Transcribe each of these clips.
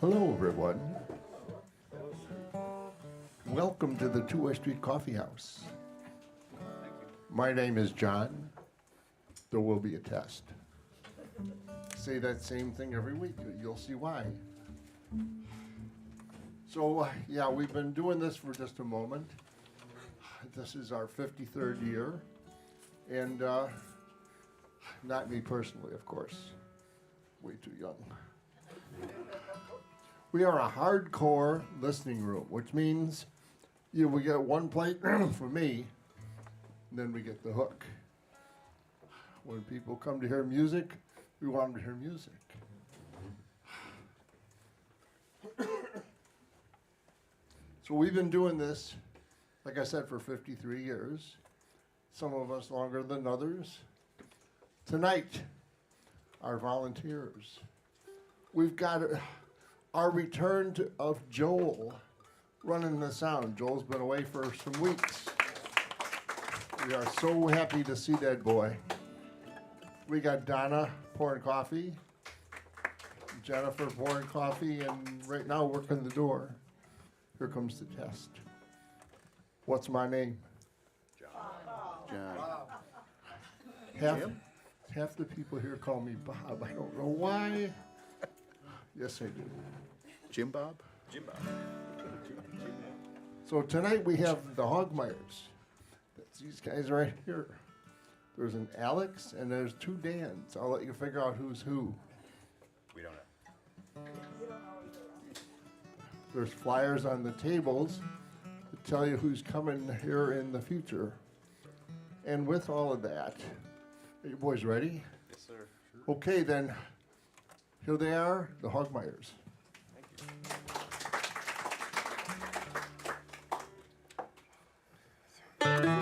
Hello, everyone. Welcome to the 2 West Street Coffee House. My name is John. There will be a test. Say that same thing every week. You'll see why. So, yeah, we've been doing this for just a moment. This is our 53rd year. And not me personally, of course. Way too young. We are a hardcore listening room, which means we get one plate for me, and then we get the hook. When people come to hear music, we want them to hear music. So we've been doing this, like I said, for 53 years. Some of us longer than others. Tonight, our volunteers. We've got our return of Joel running the sound. Joel's been away for some weeks. We are so happy to see that boy. We got Donna pouring coffee, Jennifer pouring coffee, and right now working the door. Here comes the test. What's my name? John. Half the people here call me Bob. I don't know why. Yes, I do. Jim Bob? Jim Bob. So tonight we have the Hogmires. That's these guys right here. There's an Alex and there's 2 Dans. I'll let you figure out who's who. We don't know. There's flyers on the tables to tell you who's coming here in the future. And with all of that, are you boys ready? Yes, sir. Sure. Okay, then. Here they are, the Hogmires. Thank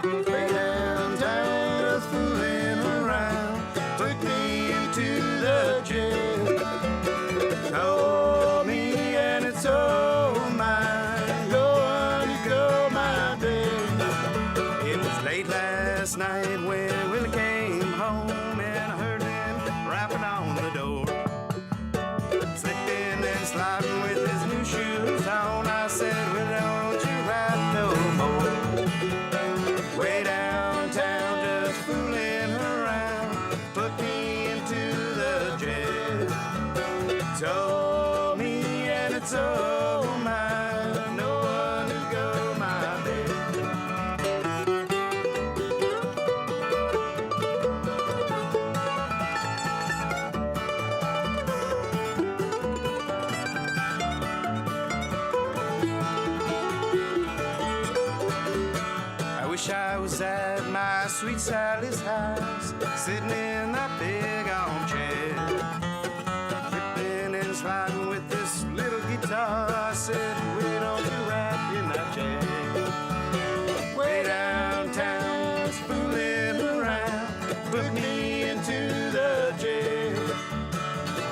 you. Way downtown, just fooling around, took me into the jail. Told me, and it's all mine, going to go my day. It was late last night when Willie came home, and I heard him rapping on the door. Slipping and sliding with his new shoes on, I said, well, don't you rap no more. Way downtown, just fooling around, put me into the jail. Told me, and it's all mine, no one to go my bed. I wish I was at my sweet Sally's house, sitting in that big armchair, flipping and sliding with this little guitar. I said, why don't you rap in that chair? Way downtown, just fooling around, put me into the jail.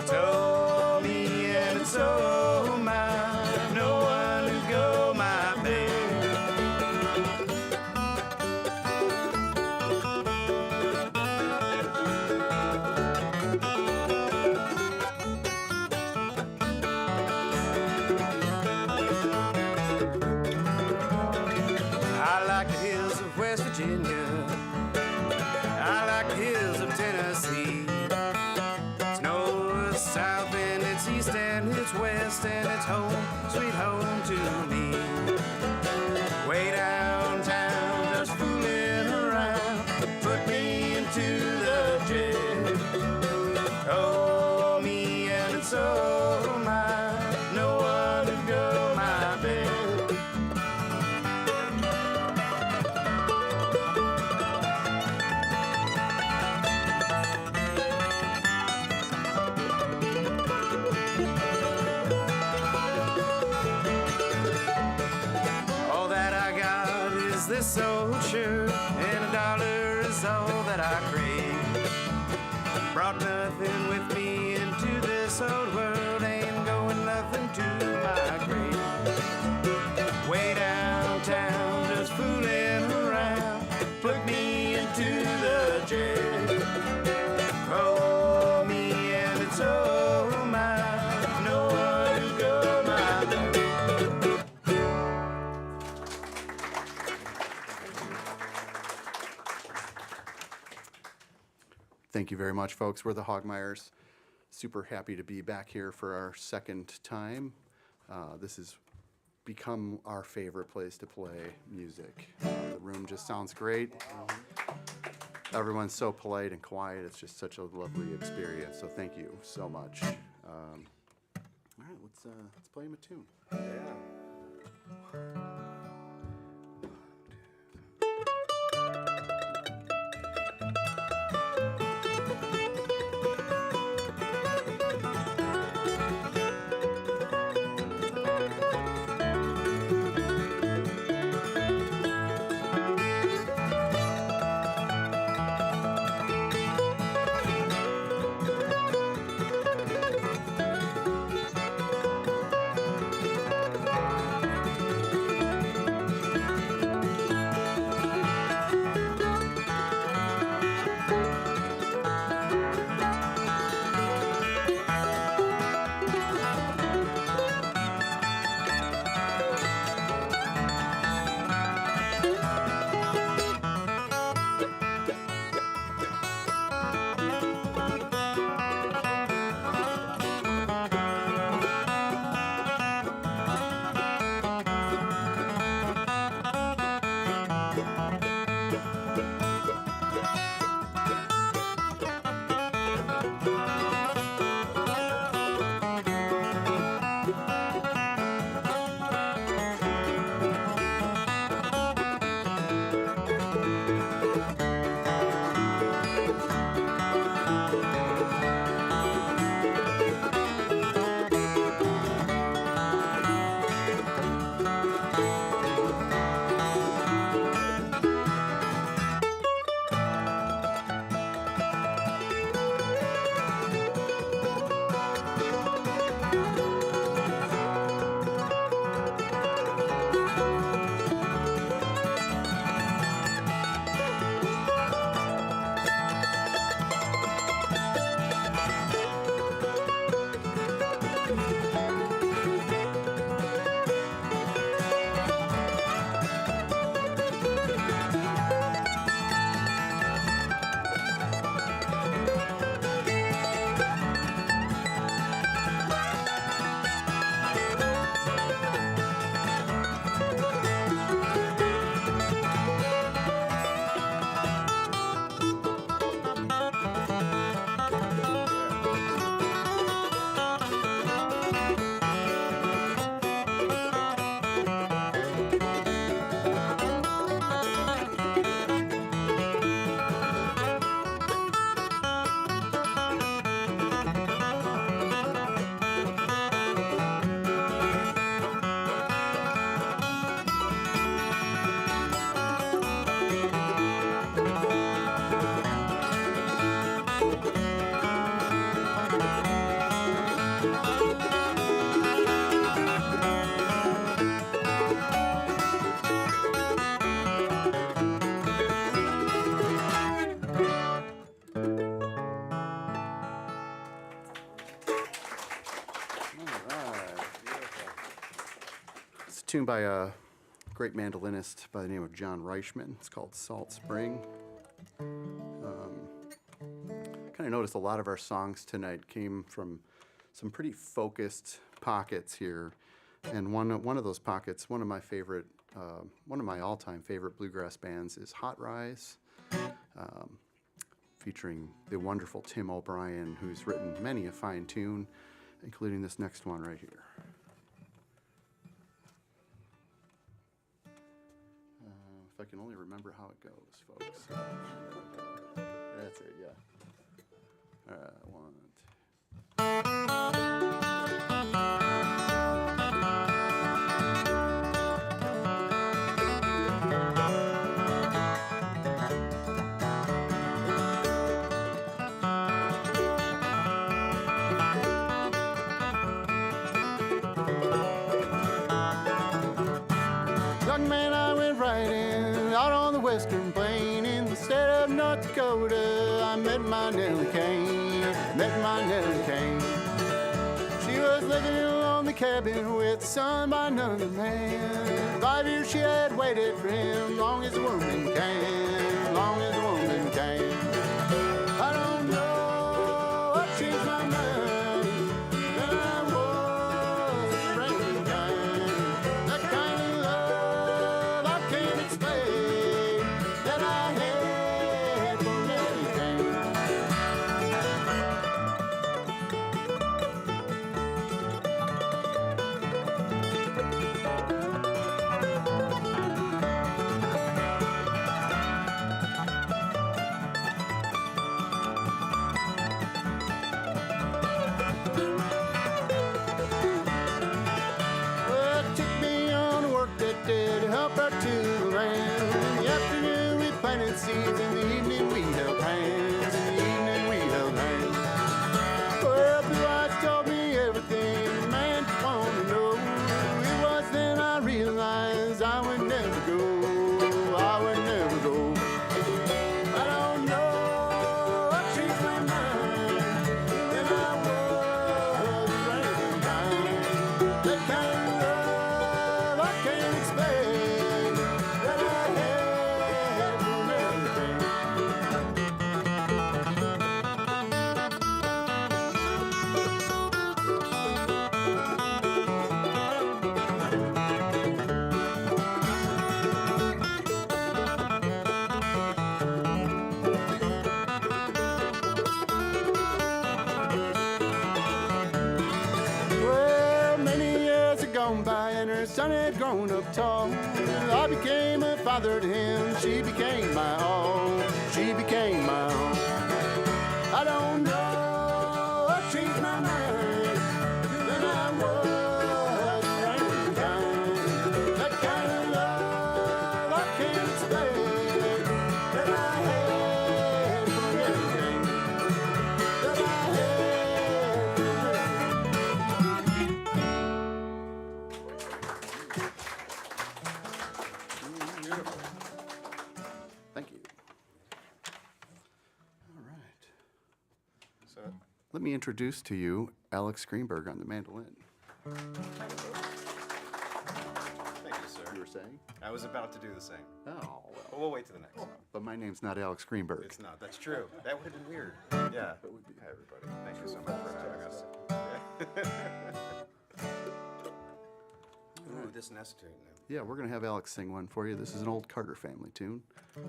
Told me, and it's all mine, no one to go my bed. I like the hills of West Virginia. I like the hills of Tennessee. It's north, south, and it's east, and it's west, and it's home, sweet home to me. Way downtown, just fooling around, put me into the jail. Oh, me, and it's all mine, no one to go my bed. All that I got is this old shirt, and $1 is all that I crave. Brought nothing with me into this old world, ain't going nothing to my grave. Way downtown, just fooling around, put me into the jail. Oh, me, and it's all mine, no one to go Thank you very much, folks. We're the Hogmires. Super happy to be back here for our second time. This has become our favorite place to play music. The room just sounds great. Everyone's so polite and quiet. It's just such a lovely experience. So thank you so much. All right, let's play him a tune. Tune by a great mandolinist by the name of John Reichman. It's called Salt Spring. Kind of noticed a lot of our songs tonight came from some pretty focused pockets here, and one of those pockets, one of my all-time favorite bluegrass bands is Hot Rise, featuring the wonderful Tim O'Brien, who's written many a fine tune, including this next one right here. If I can only remember how it goes, folks. That's it, yeah. One, young man, I went riding out on the western plain in the state of North Dakota. I met my Nellie Kane, She was living alone in the cabin with a son by another man. 5 years she had waited for him, long as a woman can, long as a woman can. I don't know supper to the land. In the afternoon we planted seeds, in the evening we held hands. In the evening we held hands. Well, Blue Eyes told me everything a man could want to know. It was then I realized I would never go. I would never go. I don't know, I changed my mind. Then I was running down. That kind of love I can't explain. That I had from everything. Well, many years had gone by and her son had grown up tall. I became a father to him, she became my all. She became my all. I don't know, I changed my mind. Then I was running down. That kind of love I can't explain. That I had from everything. That I had from everything. Thank you. All right. So, Let me introduce to you Alex Greenberg on the mandolin. thank you, sir. You were saying? I was about to do the same. Oh, well. But we'll wait till the next one. But my name's not Alex Greenberg. It's not. That's true. That would have been weird. Yeah. Hi, everybody. Thank you so much for having us. Ooh, this nest tune. Yeah, we're going to have Alex sing one for you. This is an old Carter family tune. Yeah.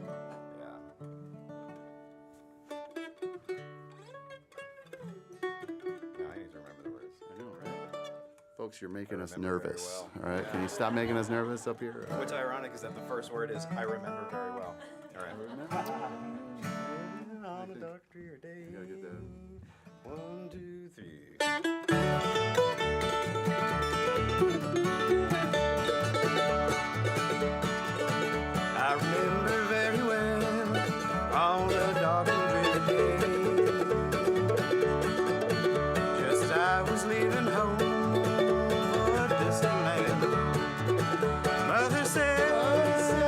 Now I need to remember the words. I know, right? Folks, you're making I us remember very nervous. well. All right, can you stop making us nervous up here? What's ironic is that the first word is I remember very well. All right. On a dark, drear day. You gotta get that. 1, 2, 3. I remember very well on a dark and dreary day, just as I was leaving home for a distant land. Mother said,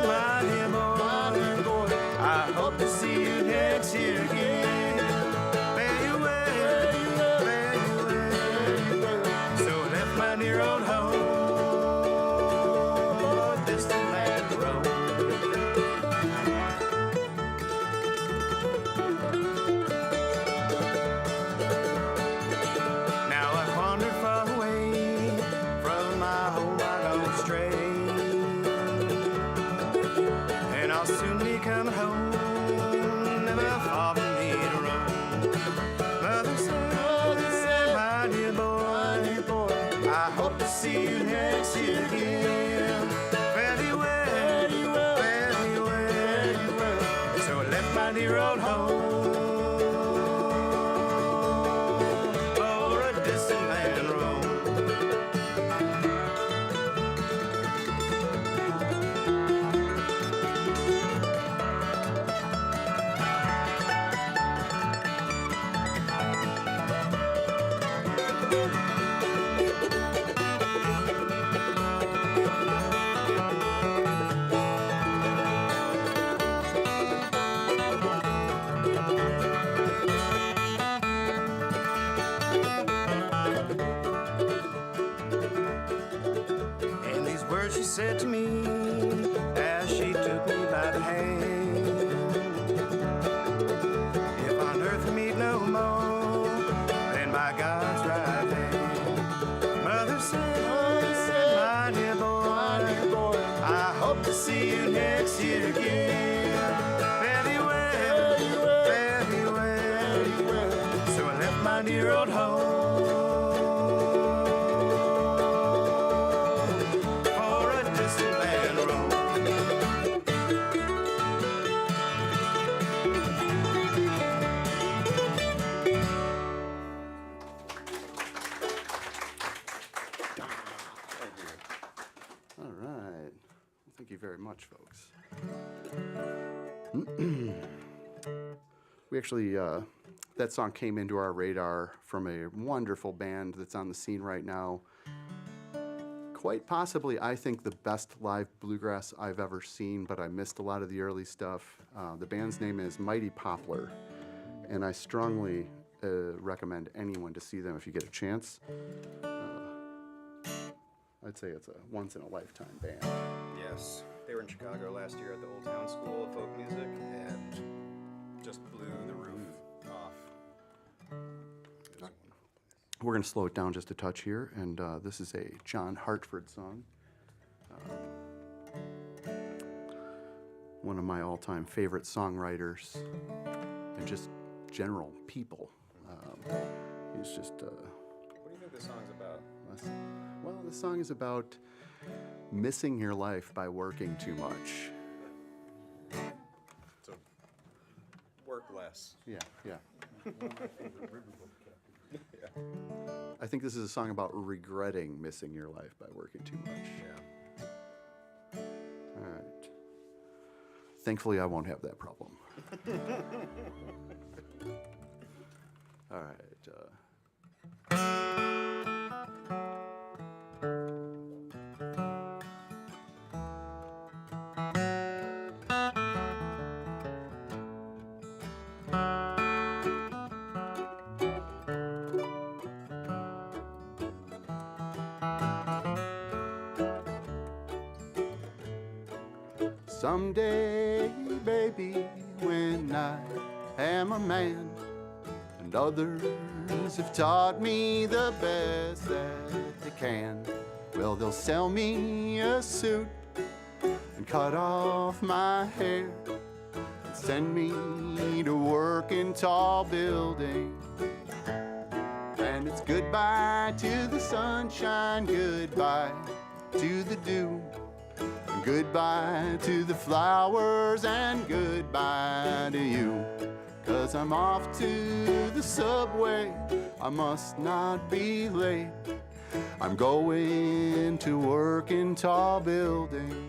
my dear boy, I hope to see you next year again. Fare you well, fare you well. So I left my dear old home for a distant land to roam. Now I've wandered far away from my home, I don't stray, and I'll soon be coming home, never far from me to roam. Mother said, my dear boy, I hope to see you next year again. Fare thee well, fare thee well. So I left my dear old home for a distant land and roam. And these words she said to me as she took me by the hand: if on earth we meet no more, then by God's right hand. Mother said, my dear boy, I hope to see you next year again. Fare thee well, fare thee well. So I left my dear old home for a distant land roam. All right. Thank you very much, folks. We actually, that song came into our radar from a wonderful band that's on the scene right now. Quite possibly, I think, the best live bluegrass I've ever seen, but I missed a lot of the early stuff. The band's name is Mighty Poplar, and I strongly recommend anyone to see them if you get a chance. I'd say it's a once-in-a-lifetime band. Yes. They were in Chicago last year at the Old Town School of Folk Music and just blew the roof off. We're going to slow it down just a touch here, and this is a John Hartford song. One of my all-time favorite songwriters and just general people. He's just... What do you think this song's about? Well, this song is about missing your life by working too much. So, work less. Yeah. I think this is a song about regretting missing your life by working too much. Yeah. All right. Thankfully, I won't have that problem. All right. Someday, baby, when I am a man, and others have taught me the best that they can, well, they'll sell me a suit and cut off my hair and send me to work in tall buildings. And it's goodbye to the sunshine, goodbye to the dew, goodbye to the flowers, and goodbye to you. 'Cause I'm off to the subway, I must not be late. I'm going to work in tall buildings.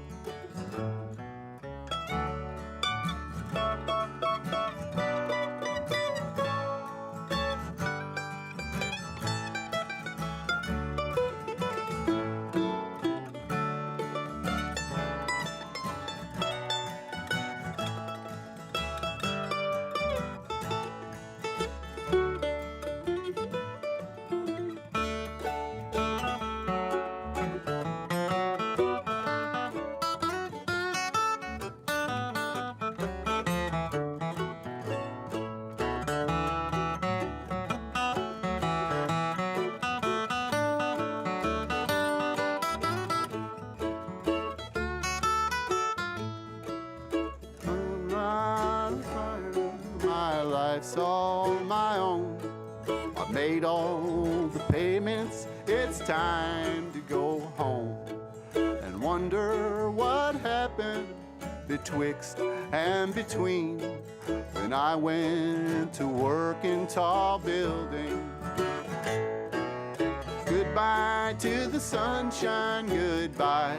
Life's all my own. I've made all the payments, it's time to go home and wonder what happened betwixt and between when I went to work in tall buildings. Goodbye to the sunshine, goodbye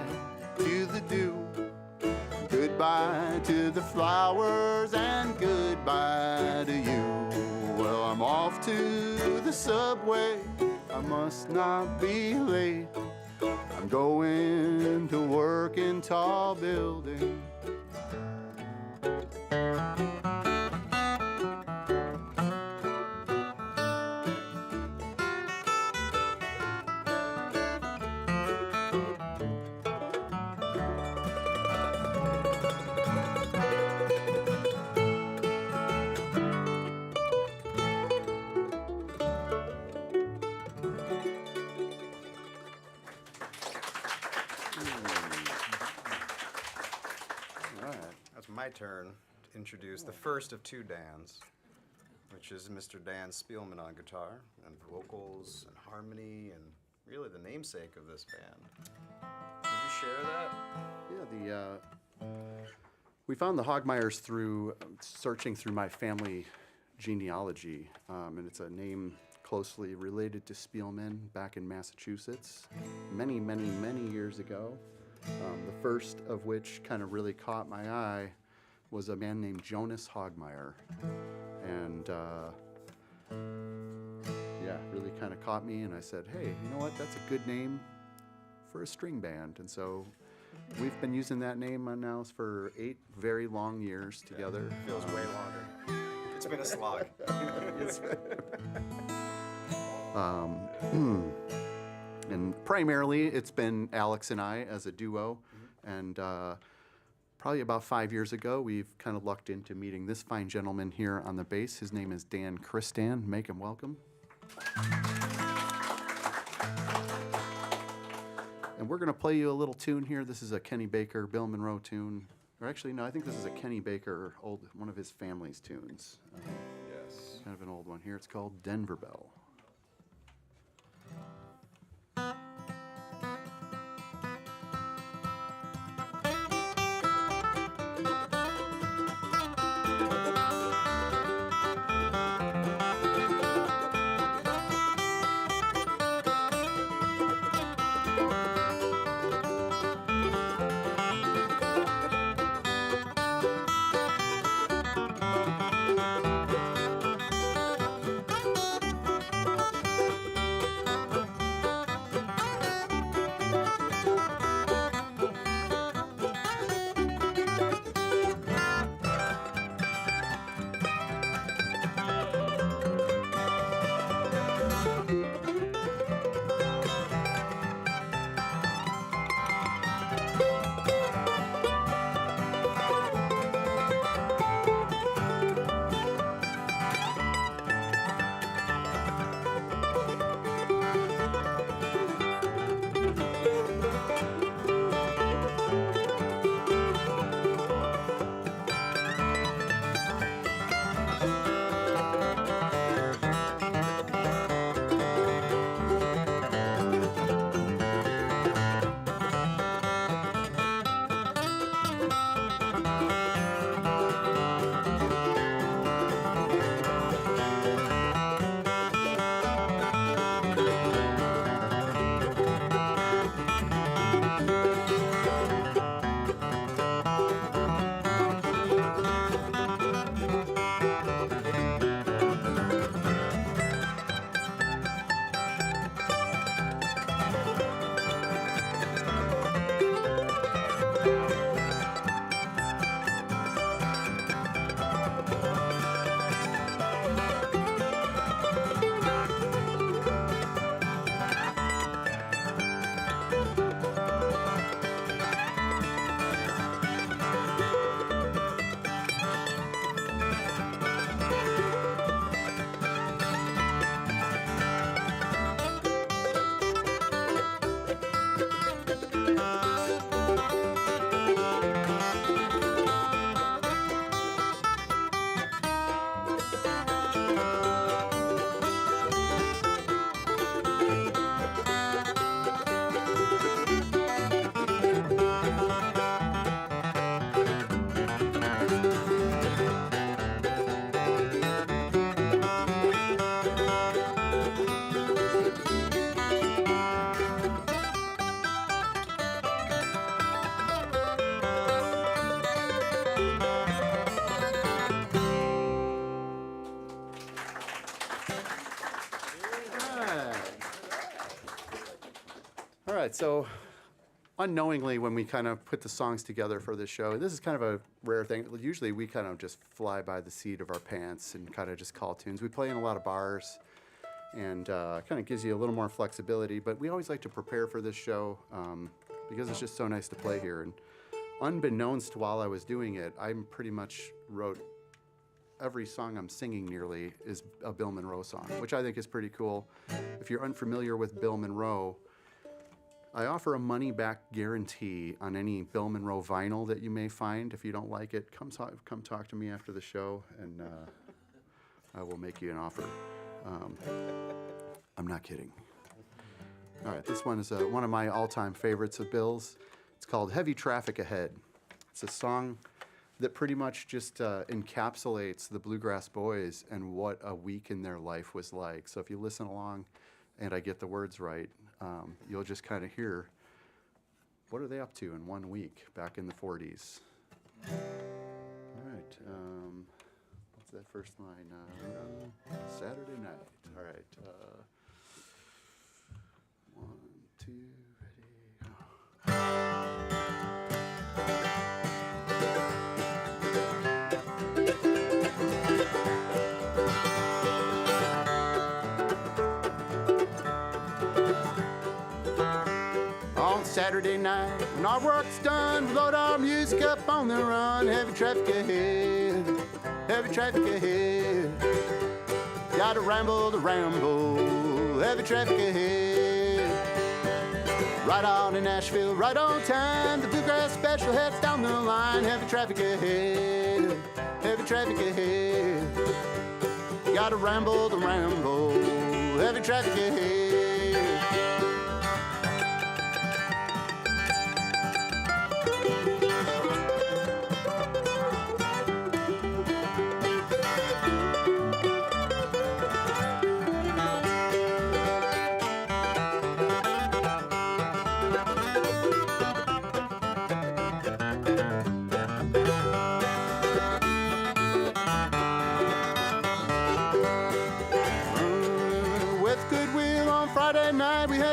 to the dew, goodbye to the flowers, and goodbye to you. Well, I'm off to the subway, I must not be late. I'm going to work in tall buildings. It's my turn to introduce the first of two Dans, which is Mr. Dan Spielman on guitar and vocals and harmony and really the namesake of this band. Would you share that? Yeah, we found the Hogmires through searching through my family genealogy, and it's a name closely related to Spielman back in Massachusetts many, many, many years ago. The first of which kind of really caught my eye was a man named Jonas Hogmeyer. And yeah, really kind of caught me, and I said, hey, you know what, that's a good name for a string band. And so we've been using that name now for 8 very long years together. Feels way longer. It's been a slog. And primarily it's been Alex and I as a duo. And probably about 5 years ago, we've kind of lucked into meeting this fine gentleman here on the bass. His name is Dan Christan. Make him welcome. And we're going to play you a little tune here. This is a Kenny Baker, Bill Monroe tune. Or actually, no, I think this is a Kenny Baker, one of his family's tunes. Yes. Kind of an old one here. It's called Denver Bell. All right, so unknowingly, when we kind of put the songs together for this show, this is kind of a rare thing. Usually we kind of just fly by the seat of our pants and kind of just call tunes. We play in a lot of bars, and kind of gives you a little more flexibility, but we always like to prepare for this show because it's just so nice to play here. And unbeknownst while I was doing it, I pretty much wrote every song I'm singing nearly is a Bill Monroe song, which I think is pretty cool. If you're unfamiliar with Bill Monroe, I offer a money-back guarantee on any Bill Monroe vinyl that you may find. If you don't like it, come talk to me after the show, and I will make you an offer. I'm not kidding. All right, this one is one of my all-time favorites of Bill's. It's called Heavy Traffic Ahead. It's a song that pretty much just encapsulates the Bluegrass Boys and what a week in their life was like. So if you listen along and I get the words right, you'll just kind of hear what are they up to in 1 week back in the 40s? All right. What's that first line? Saturday night. All right. 1, 2, ready, go. On Saturday night, when our work's done, we load our music up on the run. Heavy traffic ahead, heavy traffic ahead. Gotta ramble to ramble, heavy traffic ahead. Right on in Nashville, right on time. The Bluegrass Special heads down the line. Heavy traffic ahead, heavy traffic ahead. Gotta ramble to ramble, heavy traffic ahead.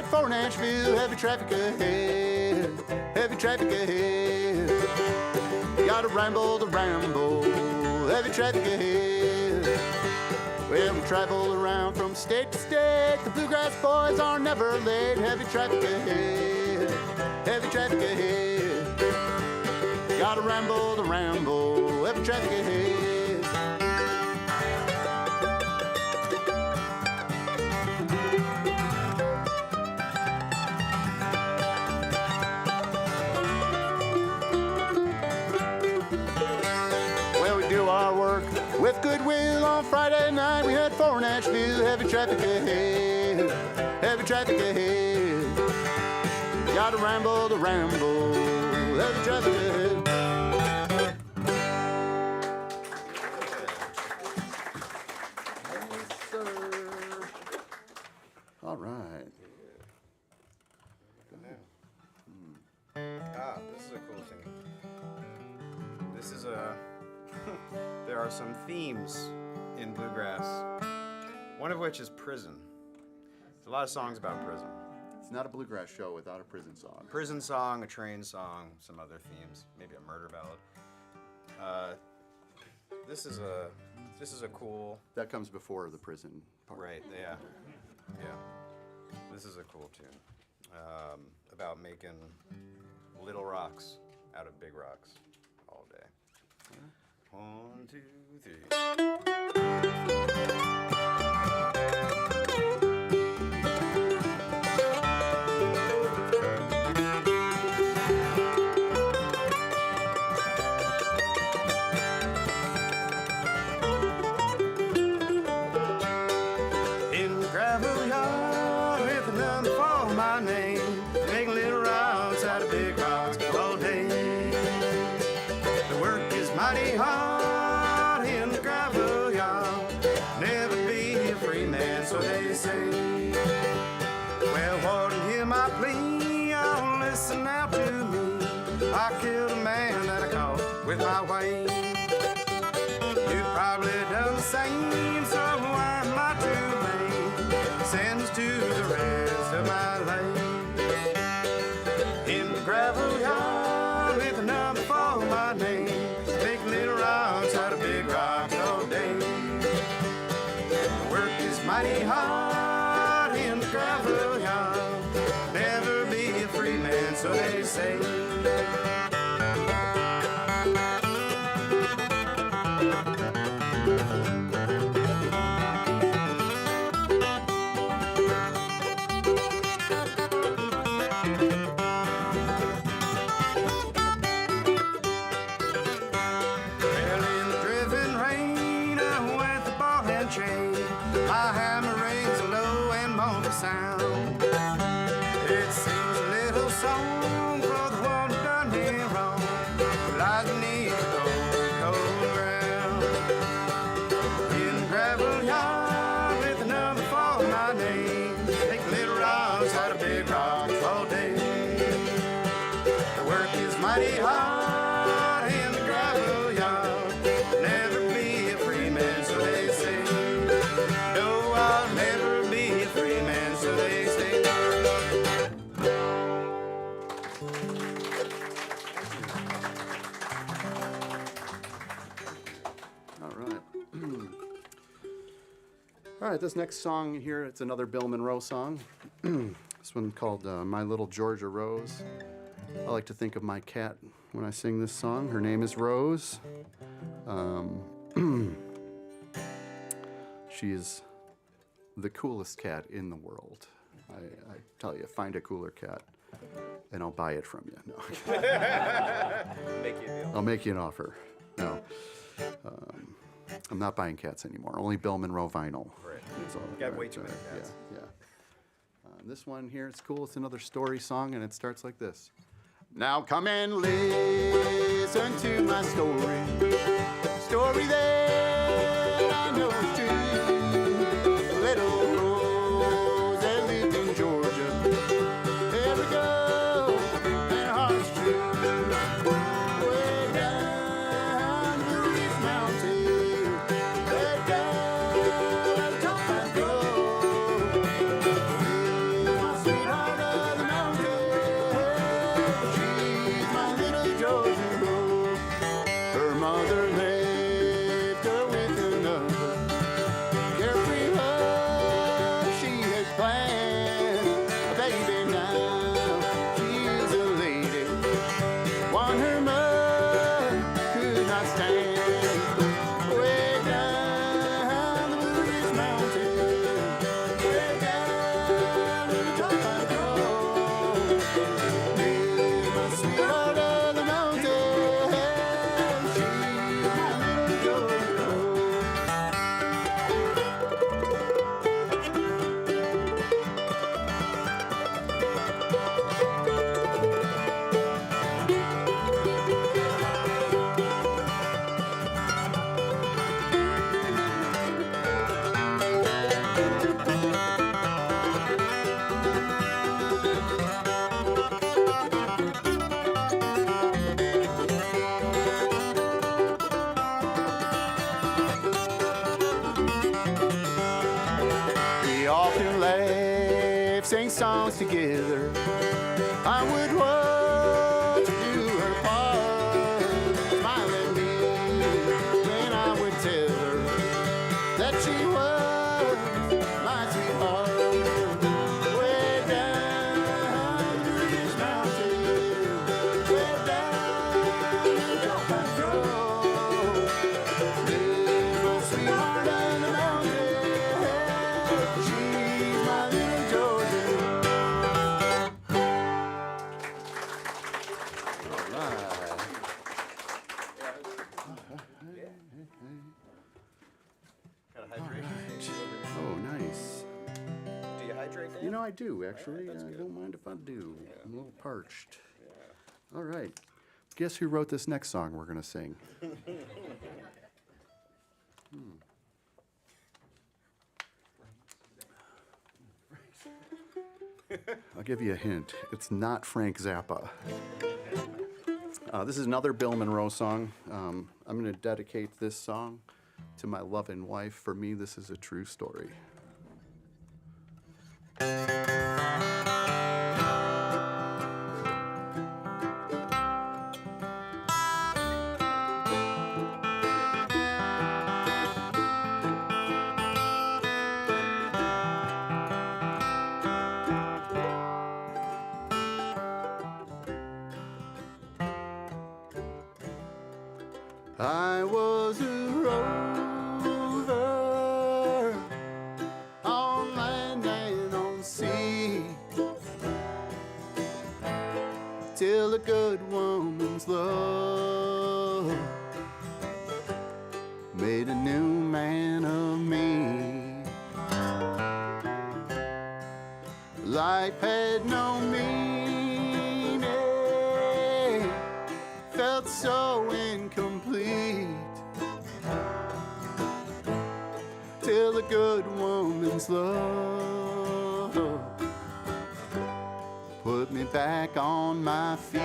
For Nashville, heavy traffic ahead, heavy traffic ahead. Gotta ramble to ramble, heavy traffic ahead. Well, we travel around from state to state. The Bluegrass boys are never late. Heavy traffic ahead, heavy traffic ahead. Gotta ramble to ramble, heavy traffic ahead. With goodwill on Friday night, we head for Nashville. Heavy traffic ahead, heavy traffic ahead. Gotta ramble to ramble, heavy traffic ahead. Yes, sir. All right. This is a cool thing. This is a... There are some themes in bluegrass, one of which is prison. There's a lot of songs about prison. It's not a bluegrass show without a prison song. Prison song, a train song, some other themes, maybe a murder ballad. This is a cool... That comes before the prison part. Right, yeah. This is a cool tune about making little rocks out of big rocks all day. 1, 2, 3. In the gravel yard with a number for my name, making little rocks out of big rocks all day. The work is mighty hard in the gravel yard. Never be a free man, so they say. Well, Warden, hear my plea. Oh, listen now to me. I killed a man that I caught with my way. You've probably done the same, so why am I to blame? Sends to the rest of my life. In the gravel yard with a number for my name, make little rocks out of big rocks all day. The work is mighty hard in the gravel yard. Never be a free man, so they say. Sound. It seems a little song for the one who done me mighty hard in the gravel yard. Never be a free man, so they say. No, I'll never be a free man, so they say. All right. All right, this next song here, it's another Bill Monroe song. This one called My Little Georgia Rose. I like to think of my cat when I sing this song. Her name is Rose. She is the coolest cat in the world. I tell you, find a cooler cat, and I'll buy it from you. No. Make you a deal. I'll make you an offer. No. I'm not buying cats anymore. Only Bill Monroe vinyl. Right. That's all. Got way too many cats. Yeah, yeah. This one here, it's cool. It's another story song, and it starts like this. Now come and listen to my story. Story that I know is true. Little Rose that lived in Georgia. There we go, and her heart's true. Way down the Blue Ridge Mountain. Way down at the top I go. With my sweetheart of the mountain. She's my little Georgia Rose. Her mother left her with another. Carefree love she had planned. A baby now, she's a lady. One her mother could not stand. Way down the Blue Ridge Mountain. Way down to the top I go. With my sweetheart of the mountain. She's my little Georgia Rose. We often laugh, sing songs together. I would watch her do her part, smile at me when I would tell her that she was my sweetheart. Way down the Ridge Mountain, way down the top I go. There's my sweetheart on the mountain. She's my little Georgia. All right. Gotta hydrate. Oh, nice. Do you hydrate, Dan? You know, I do, actually. that's I good. don't mind if I do. I'm a little parched. All right. Guess who wrote this next song we're going to sing? I'll give you a hint. It's not Frank Zappa. This is another Bill Monroe song. I'm going to dedicate this song to my loving wife. For me, this is a true story. I was a rover on land and on sea, till a good woman's love made a new man of me. Life had no meaning, felt so incomplete, till a good woman's love put me back on my feet.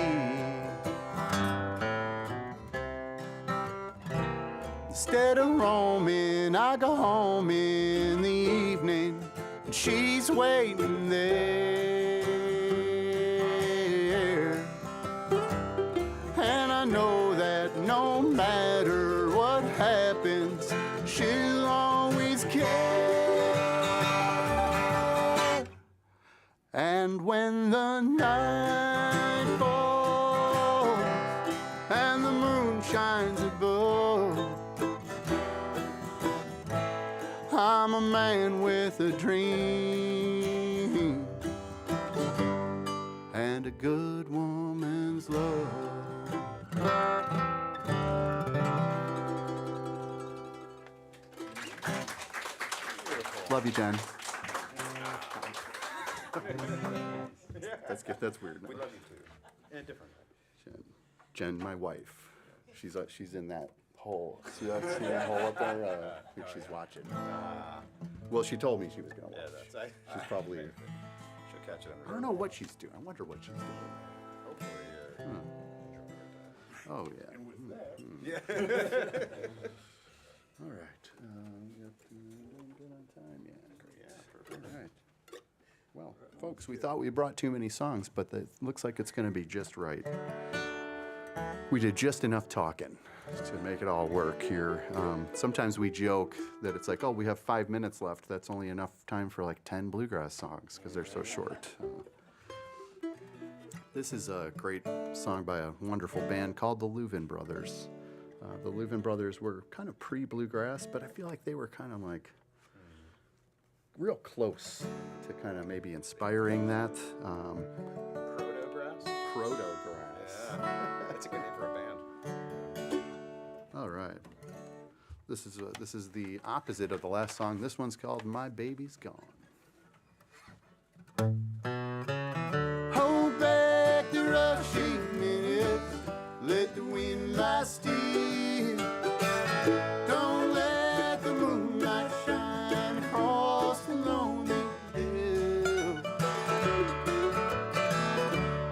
Instead of roaming, I go home in the evening, and she's waiting there. And I know that no matter what happens, she'll always care. And when the night falls and the moon shines above, I'm a man with a dream and a good woman's love. Love you, Jen. That's good. That's weird. We love you too. In a different way. Jen, my wife. She's in that hole. See that hole up there? I think she's watching. Well, she told me she was gonna watch. Yeah, that's She's probably. She'll catch it on I don't know what she's doing. I wonder what she's doing. Hopefully, Oh yeah. yeah. All right. Good on time. Yeah. All right. Well, folks, we thought we brought too many songs, but it looks like it's going to be just right. We did just enough talking to make it all work here. Sometimes we joke that it's like, oh, we have 5 minutes left. That's only enough time for like 10 bluegrass songs because they're so short. This is a great song by a wonderful band called the Louvin Brothers. The Louvin Brothers were kind of pre-bluegrass, but I feel like they were kind of like real close to kind of maybe inspiring that. Proto-grass? Proto-grass. Yeah. That's a good name for a band. All right. This is the opposite of the last song. This one's called My Baby's Gone. Hold back the rushing minutes, let the wind lie still. Don't let the moonlight shine across the lonely hill.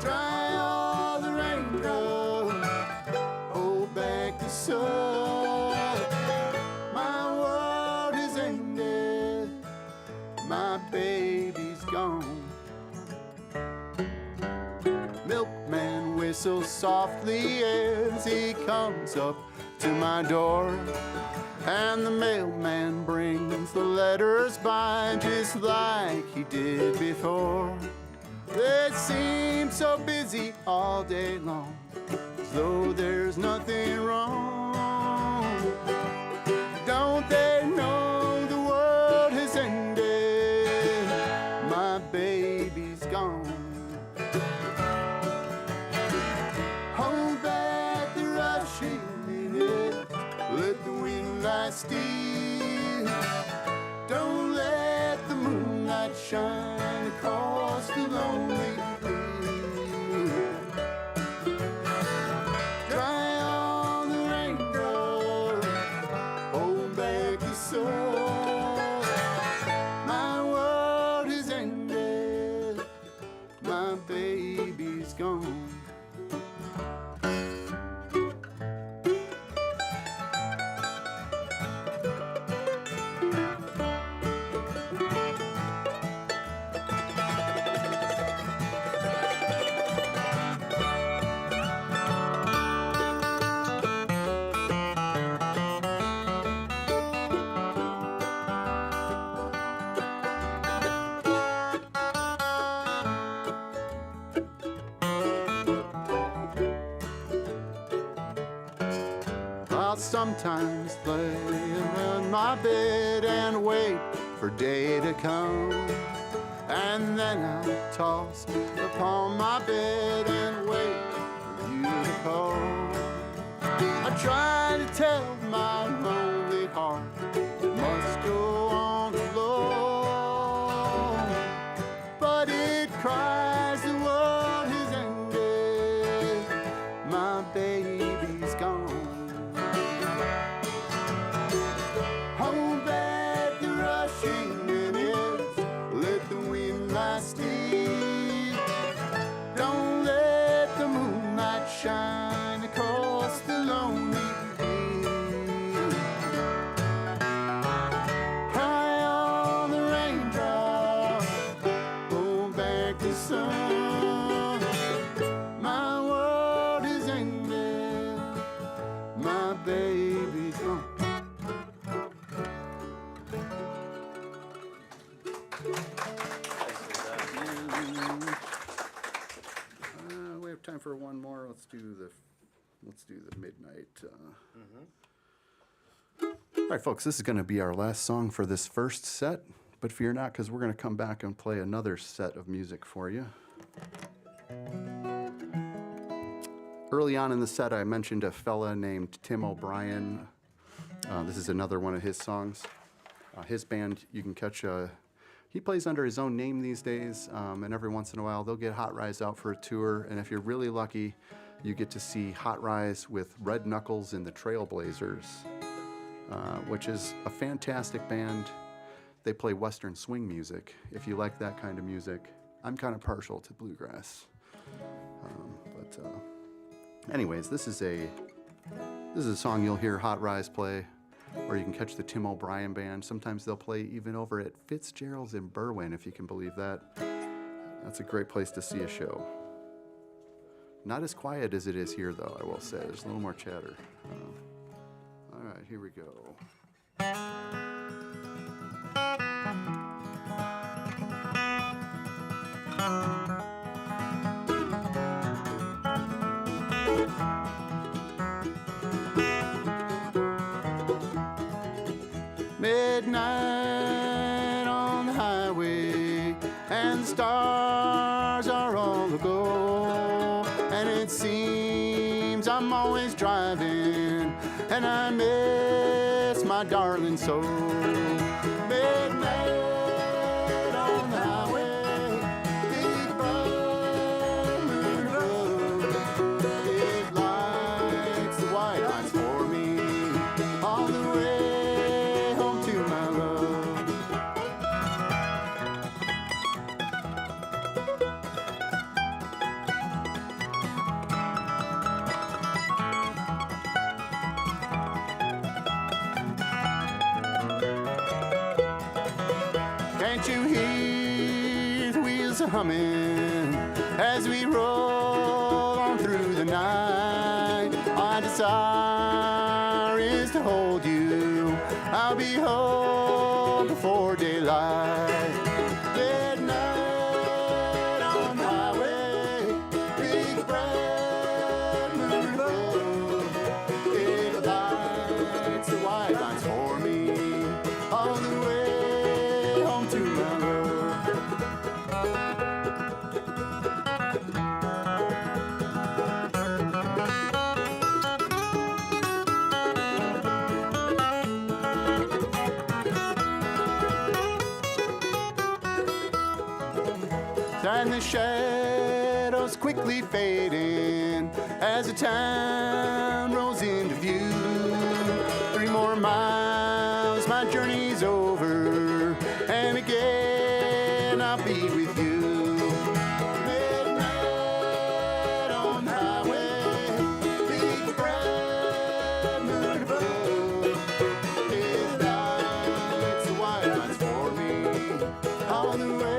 Dry all the raindrops, hold back the sun. My world is ended, my baby's gone. Milkman whistles softly as he comes up to my door, and the mailman brings the letters by just like he did before. They seem so busy all day long, as though there's nothing wrong. Don't they know the world has ended? My baby's gone. Hold back the rushing minute, let the wind lie still. Don't let the moonlight shine across the lonely hill. Dry all the raindrops, hold back the sun. My world is ended, my baby's gone. I'll sometimes lay in my bed and wait for day to come, and then I'll toss upon my bed and wait for you to call. I try to tell my lonely heart it must go on alone, but it cries the world has ended, my baby's gone. Hold back the rushing minutes, let the wind lie still. Don't let the moonlight shine across the lonely hill. one more. Let's do the midnight. All right, folks, this is going to be our last song for this first set, but fear not, because we're going to come back and play another set of music for you. Early on in the set, I mentioned a fella named Tim O'Brien. This is another one of his songs. His band, you can catch he plays under his own name these days, and every once in a while they'll get Hot Rise out for a tour, and if you're really lucky, you get to see Hot Rise with Red Knuckles and the Trailblazers, which is a fantastic band. They play Western swing music, if you like that kind of music. I'm kind of partial to bluegrass. Anyways, this is a song you'll hear Hot Rise play, or you can catch the Tim O'Brien band. Sometimes they'll play even over at Fitzgerald's in Berwyn, if you can believe that. That's a great place to see a show. Not as quiet as it is here, though, I will say. There's a little more chatter. All right, here we go. Midnight on the highway, and the stars are all aglow, and it seems I'm always driving, and I miss my darling so. Midnight on the highway, big bright moon road, it lights the white lines for me on the way. Can't you hear the wheels humming as we roll on through the night? My desire is to hold you. I'll be home before daylight. Midnight on the highway, big bright moon road. It lights the white lines for me on the way. And the shadows quickly fading as the town rolls into view. 3 more miles, my journey's over, and again I'll be with you. Midnight on the highway, big bright moon above. It lights the white lines for me on the way.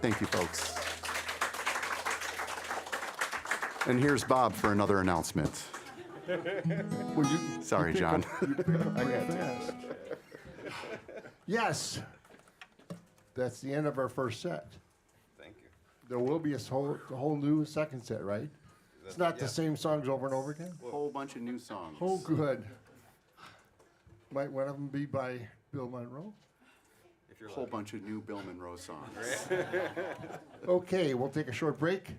Thank you, folks. And here's Bob for another announcement. Sorry, John. Fast. Yes, that's the end of our first set. Thank you. There will be a whole new second set, right? It's not the same songs over and over again? A whole bunch of new songs. Oh, good. Might one of them be by Bill Monroe? If you're A whole lucky. bunch of new Bill Monroe songs. Okay, we'll take a short break.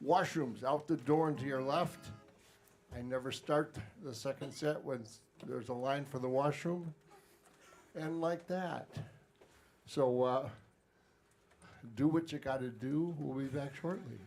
Washrooms out the door and to your left. I never start the second set when there's a line for the washroom. And like that. So do what you got to do. We'll be back shortly.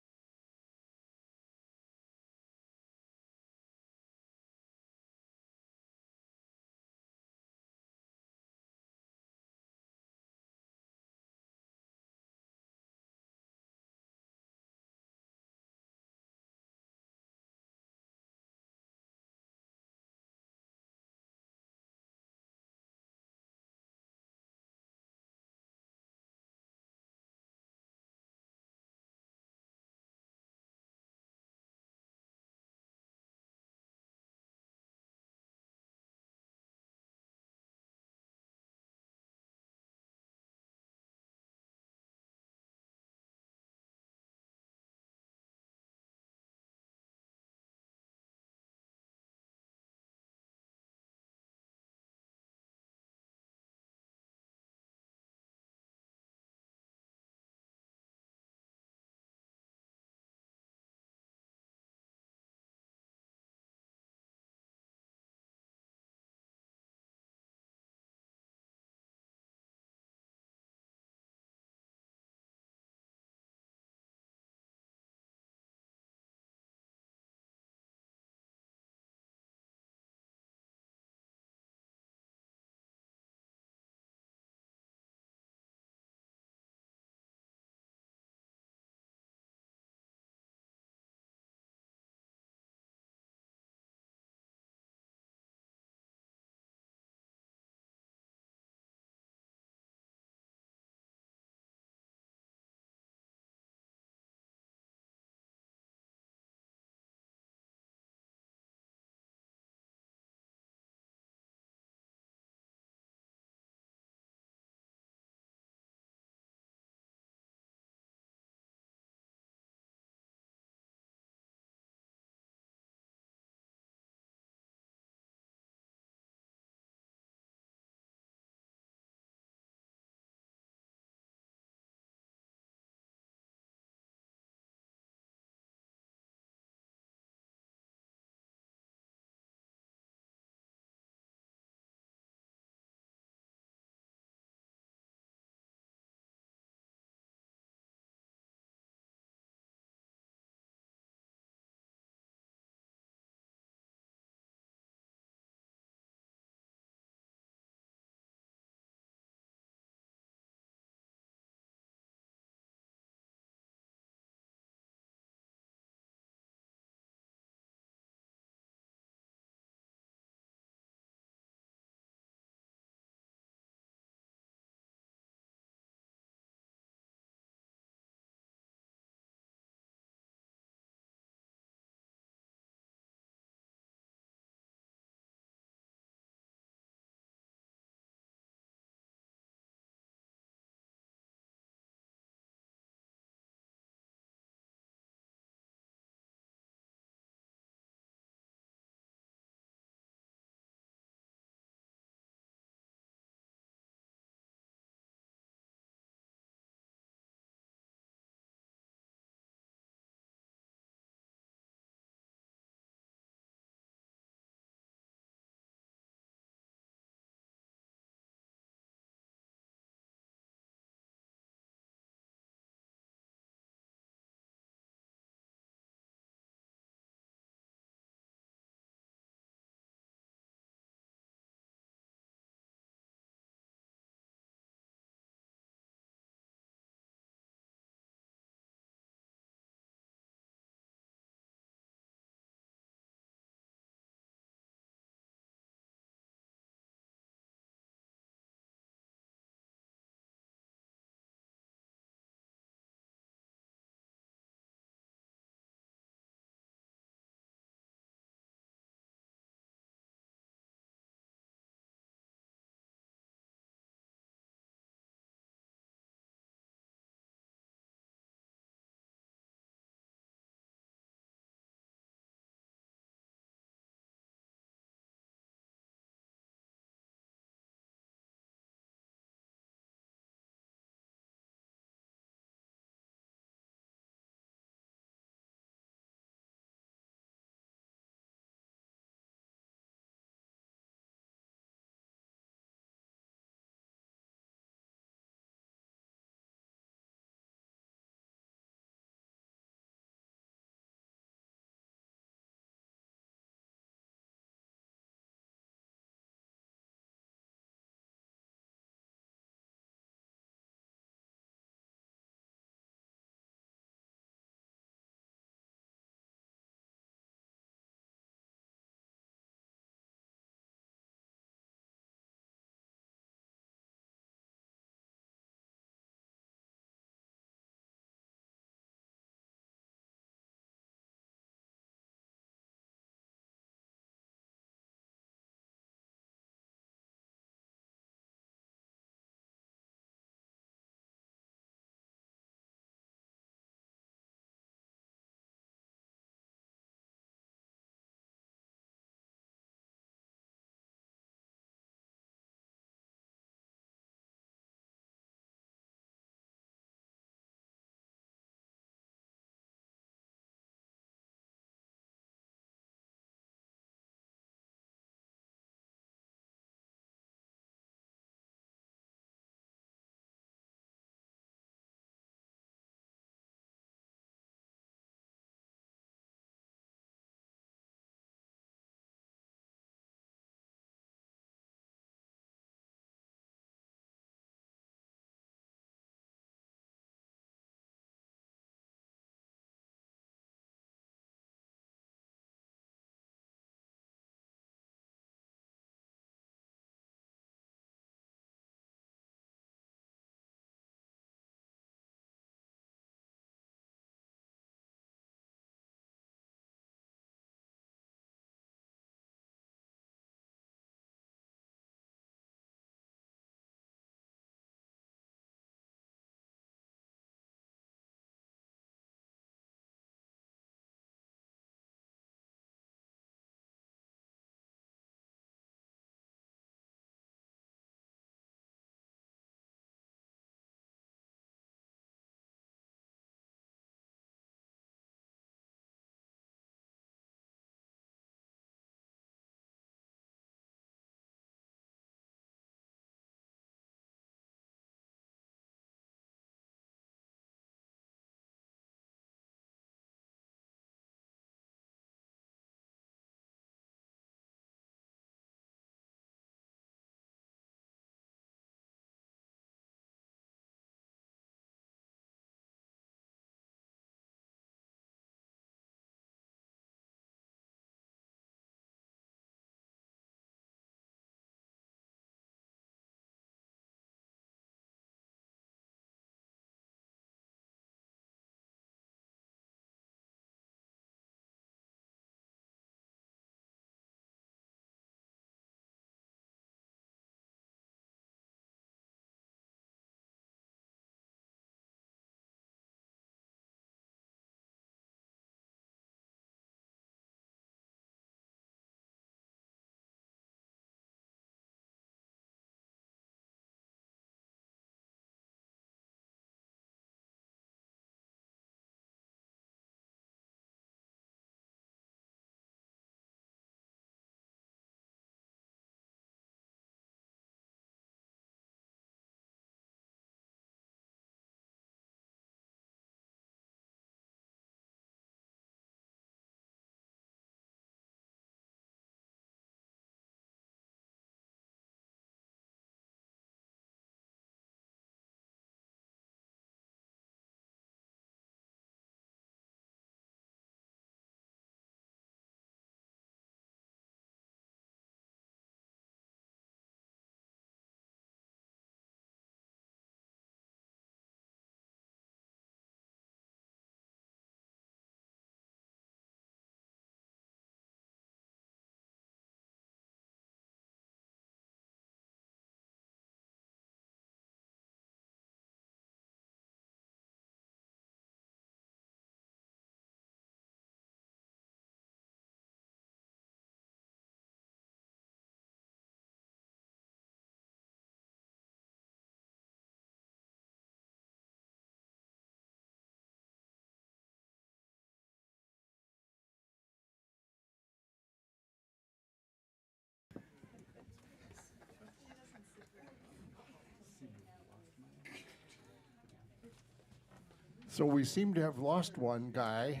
So we seem to have lost one guy.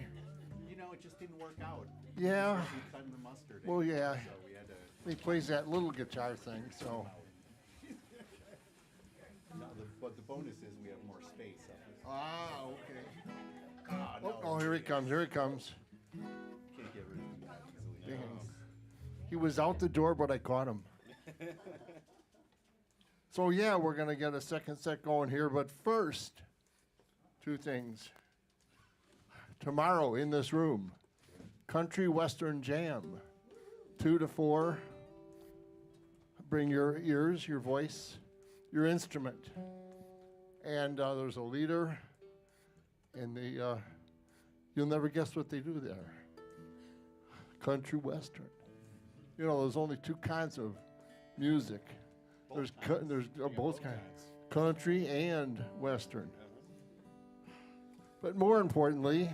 You know, it just didn't work out. Yeah. Cutting the mustard. Well, yeah. So we had to. He plays that little guitar thing, so. But the bonus is we have more space. Ah, okay. No, Oh, here he comes, here he comes. can't get rid of him that easily. Dang. He was out the door, but I caught him. So yeah, we're gonna get a second set going here, but first, two things. Tomorrow in this room, Country Western Jam, 2 to 4. Bring your ears, your voice, your instrument. And there's a leader, and you'll never guess what they do there. Country Western. You know, there's only two kinds of music. There's both kinds, country and Western. But more importantly,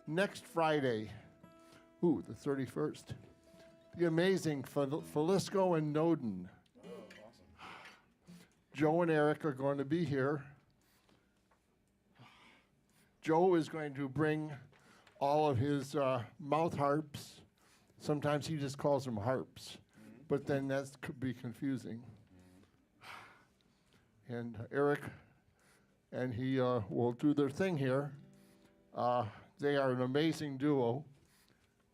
next Friday, the 31st, the amazing Falisco and Noden. Joe and Eric are going to be here. Joe is going to bring all of his mouth harps. Sometimes he just calls them harps, but then that could be confusing. And Eric and he will do their thing here. They are an amazing duo.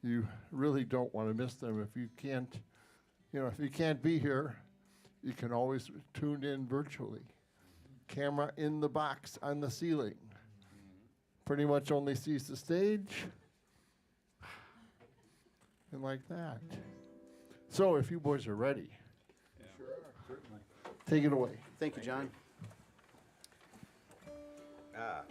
You really don't want to miss them. If you can't be here, you can always tune in virtually. Camera in the box on the ceiling. Pretty much only sees the stage. And like that. So if you boys are ready. Sure, certainly. Take it away. Thank you, John. Ah.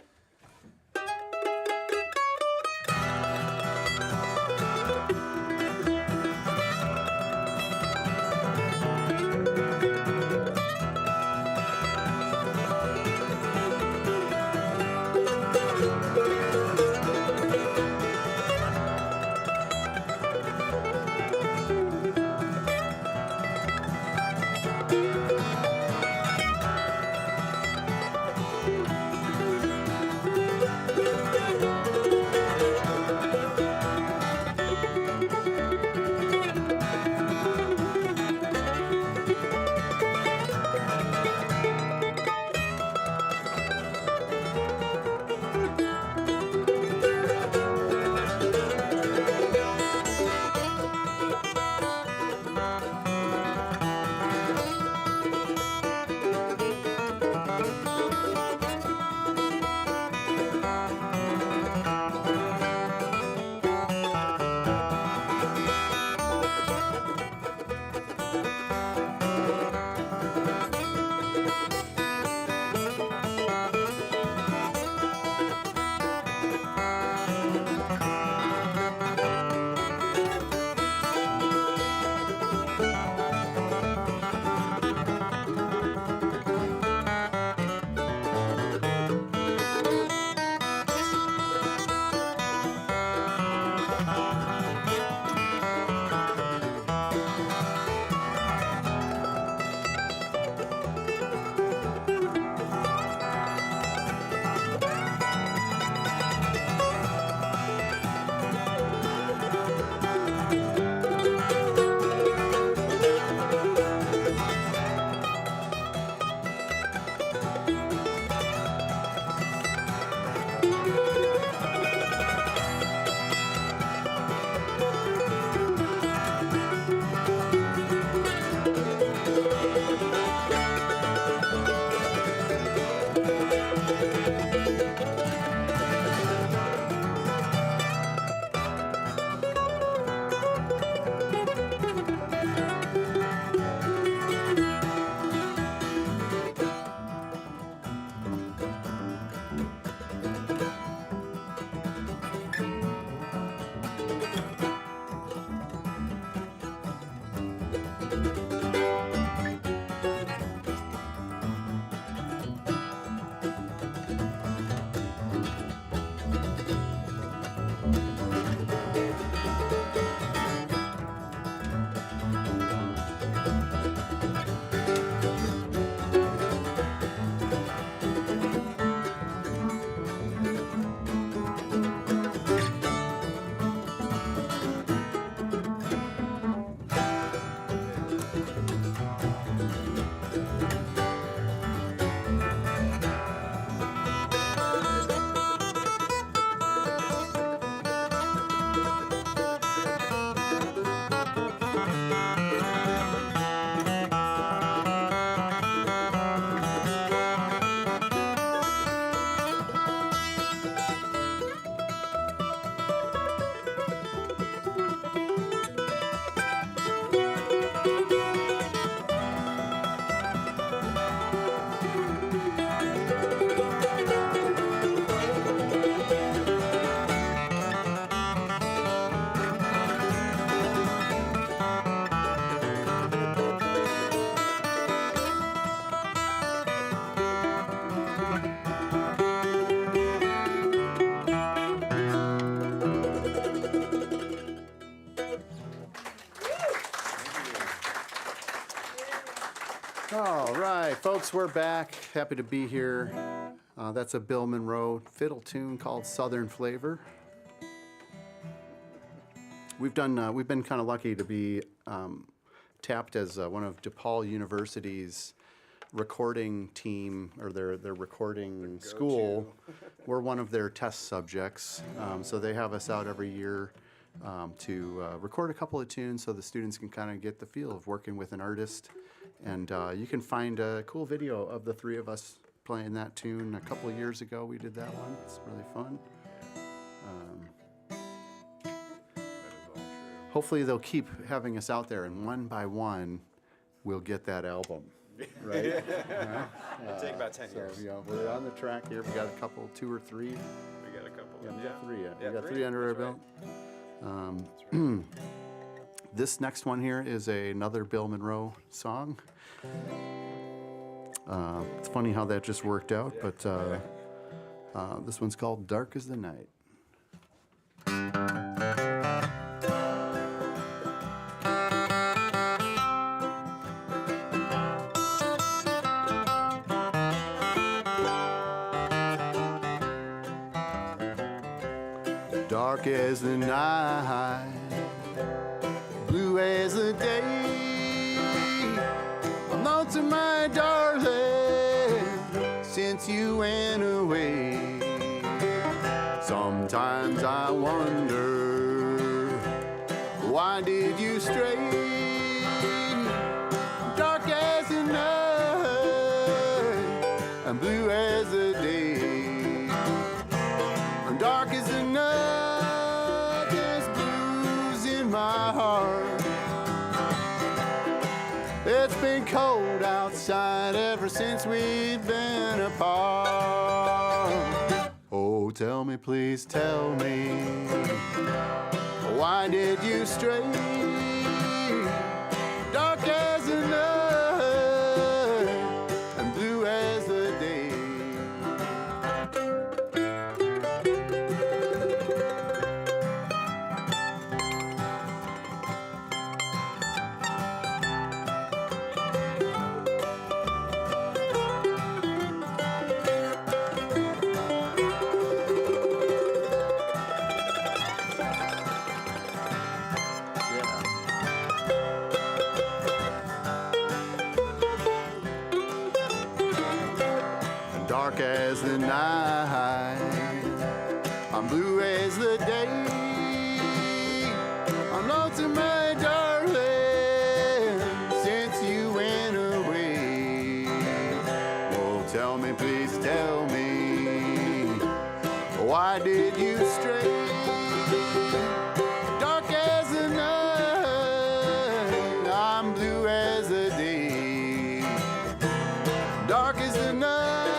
All right, folks, we're back. Happy to be here. That's a Bill Monroe fiddle tune called Southern Flavor. We've been kind of lucky to be tapped as one of DePaul University's recording team, or their recording school. We're one of their test subjects, so they have us out every year to record a couple of tunes so the students can kind of get the feel of working with an artist. And you can find a cool video of the three of us playing that tune. A couple of years ago we did that one. It's really fun. Hopefully they'll keep having us out there, and one by one we'll get that album. Right? It'll take about 10 years. So, we're on the track here. We got a couple, 2 or 3. We got a couple. Yeah, we got 3. Yeah, We got 3 3, under our that's belt. This next one here is another Bill Monroe song. It's funny how that just worked out, but this one's called Dark as the Night. Dark as the night, blue as the day, I'm known to my darling since you went away. Sometimes I wonder, why did you stray? Dark as the night, and blue as the day. Dark as the night, there's blues in my heart. It's been cold outside ever since we've been apart. Oh, tell me, please tell me, why did you stray? Dark as the night, and blue as the day. Dark as the night, I'm blue as the day. I'm lost to my darling since you went away. Oh, tell me, please tell me, why did you stray? Dark as the night, I'm blue as the day. Dark as the night,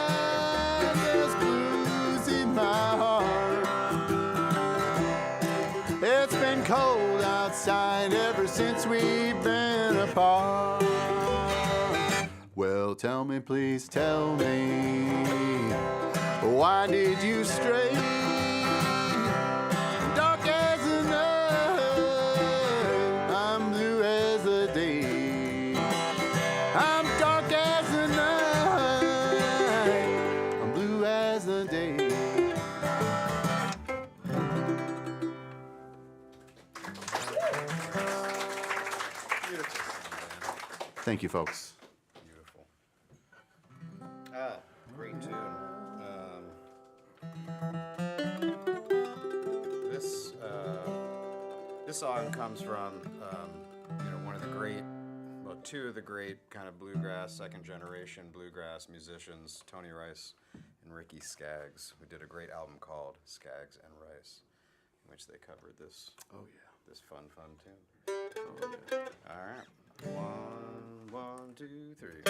it's been cold outside ever since we've been apart. Well, tell me, please tell me, why did you stray? Dark as the night, I'm blue as the day. I'm dark as the night, I'm blue as the day. Thank you, folks. Beautiful. Great tune. This song comes from one of the great, well, 2 of the great kind of bluegrass, second generation bluegrass musicians, Tony Rice and Ricky Skaggs, who did a great album called Skaggs and Rice, in which they covered this. Oh yeah. This fun tune. Oh yeah. All right. 1, 2, 3.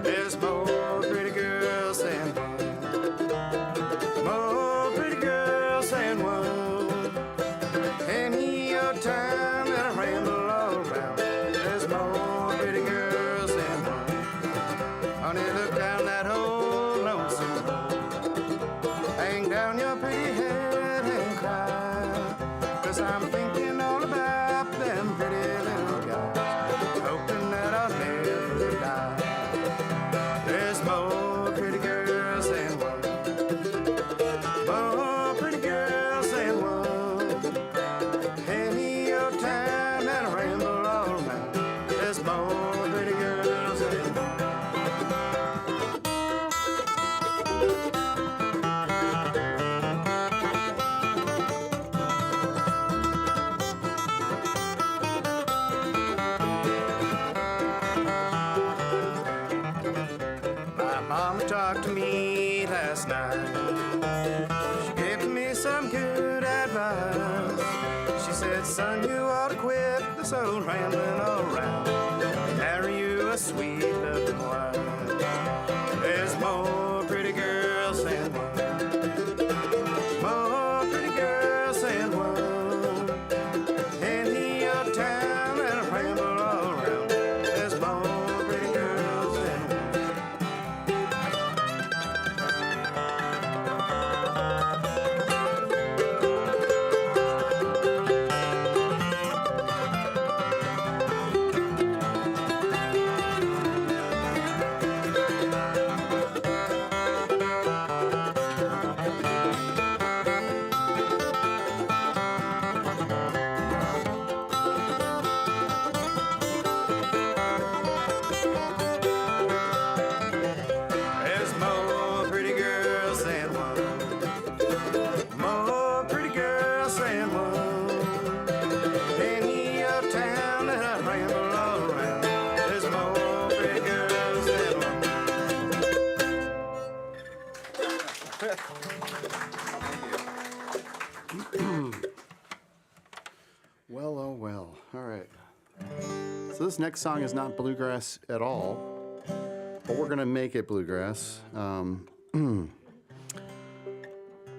There's more pretty girls than one. More pretty girls than one. Any old time that I ramble all around. There's more pretty girls than one. Honey, look down that old lonesome road. Hang down your pretty head and cry, 'cause I'm thinking all about them pretty little guys, hoping that I'll never die. There's more pretty girls than one, more pretty girls than one. Any old time that I ramble all around, there's more pretty girls than one. My mama talked to me last night. She gave to me some good advice. She said, son, you ought to quit this old rambling all around and marry you a sweet loving wife. There's more pretty girls than one, more pretty girls than one. Any old town that I ramble all around, there's more pretty girls than one. There's more pretty girls than one, more pretty girls than one. Any old town that I ramble all around, there's more pretty girls than one. Well, oh well. All right. So this next song is not bluegrass at all, but we're gonna make it bluegrass.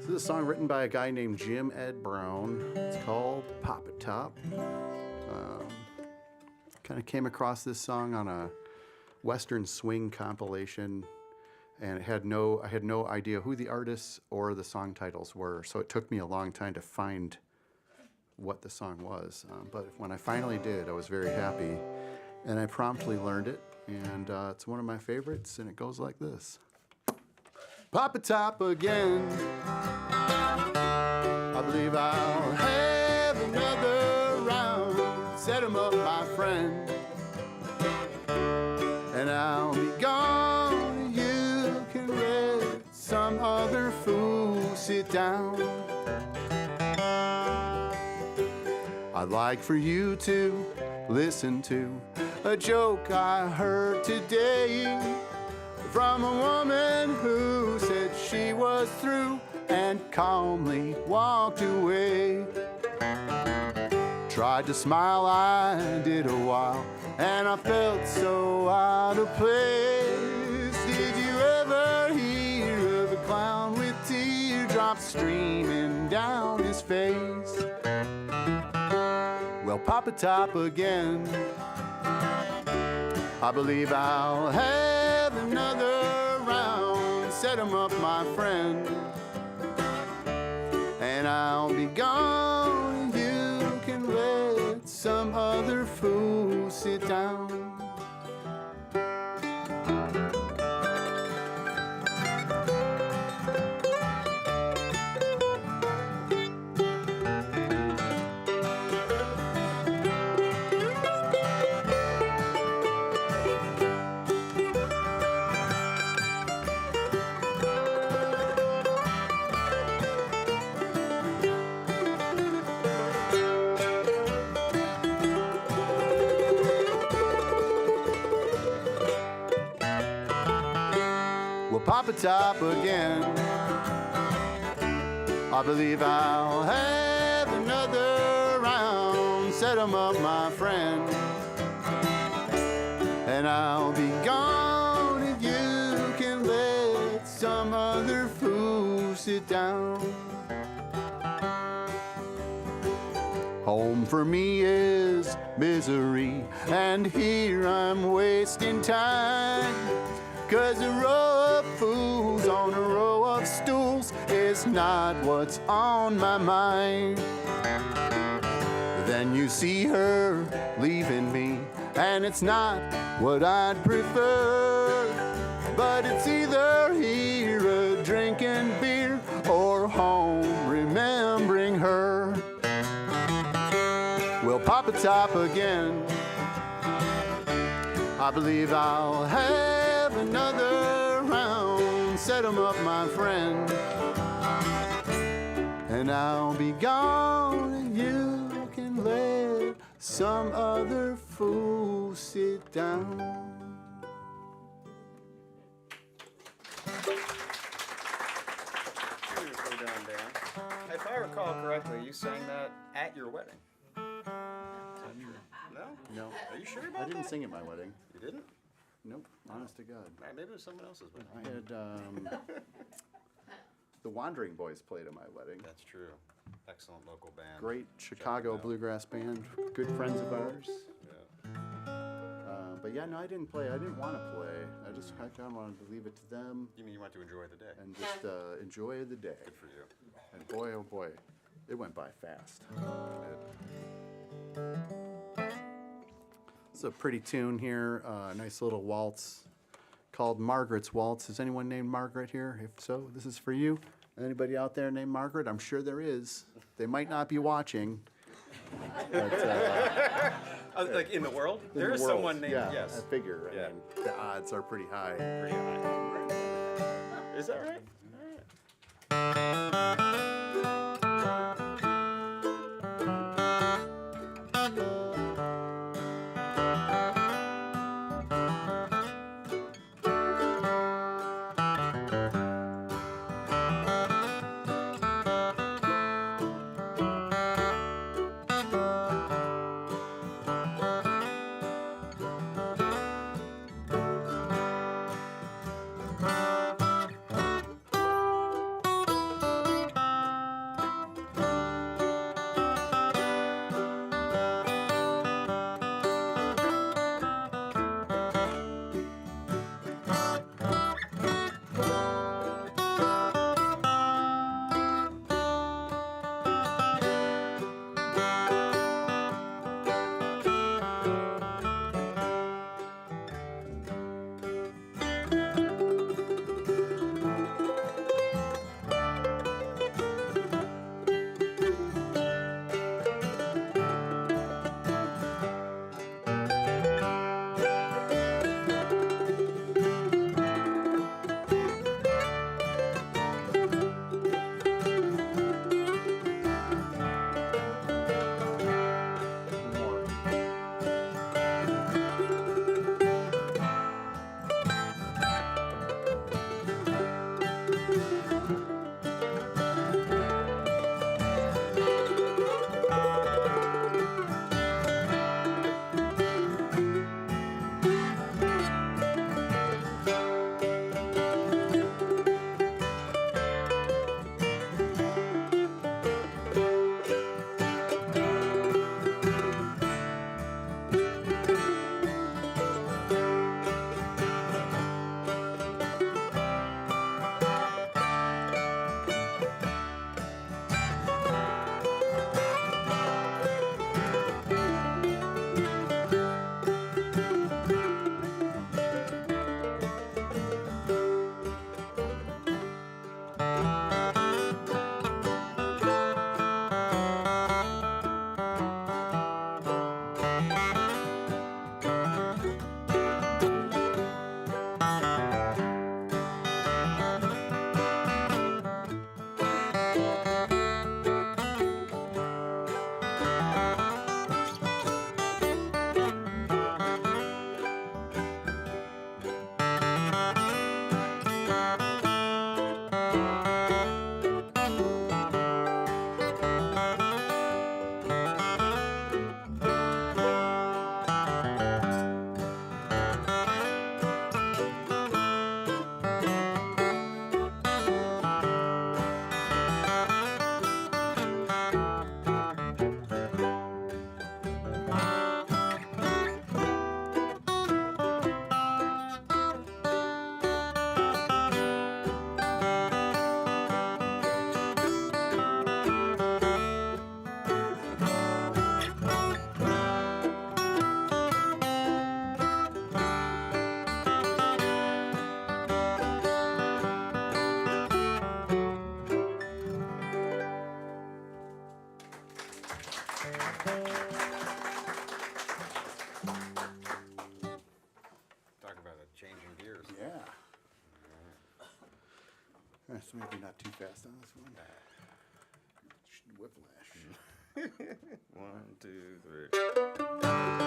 This is a song written by a guy named Jim Ed Brown. It's called Pop It Top. Kind of came across this song on a Western swing compilation, and I had no idea who the artists or the song titles were, so it took me a long time to find what the song was. But when I finally did, I was very happy, and I promptly learned it, and it's one of my favorites, and it goes like this. Pop it top again. I believe I'll have another round. Set 'em up, my friend. And I'll be gone. You can let some other fool sit down. I'd like for you to listen to a joke I heard today from a woman who said she was through and calmly walked away. Tried to smile, I did a while, and I felt so out of place. Did you ever hear of a clown with teardrops streaming down his face? Well, pop it top again. I believe I'll have another round. Set 'em up, my friend. And I'll be gone. You can let some other fool sit down. Pop it top again. I believe I'll have another round. Set 'em up, my friend. And I'll be gone if you can let some other fool sit down. Home for me is misery, and here I'm wasting time. 'cause a row of fools on a row of stools is not what's on my mind. Then you see her leaving me, and it's not what I'd prefer. But it's either here drinking beer or home remembering her. We'll pop a top again. I believe I'll have another round. Set 'em up, my friend. And I'll be gone, and you can let some other fool sit down. Beautifully done, Dan. If I recall correctly, you sang that at your wedding. Is that true? No? No, Are you sure I about didn't that? sing at my wedding. You didn't? Nope, honest to God. All right, maybe it was someone else's wedding. I had the Wandering Boys played at my wedding. That's true. Excellent local band. Great Chicago out. bluegrass band, good friends of ours. Yeah. But yeah, no, I didn't play. I didn't want to play. I kind of wanted to leave it to them You mean you want to enjoy the day? and just enjoy the day. Good for you. And boy, oh boy, it went by fast. It's a pretty tune here, nice little waltz called Margaret's Waltz. Is anyone named Margaret here? If so, this is for you. Anybody out there named Margaret? I'm sure there is. They might not be watching. But, Like in the world? in There the is world, someone named, yeah, yes. I figure. Yeah. I mean, the odds are pretty high. Pretty high. Is that right? So maybe not too fast on this one. Whiplash. 1, 2, 3.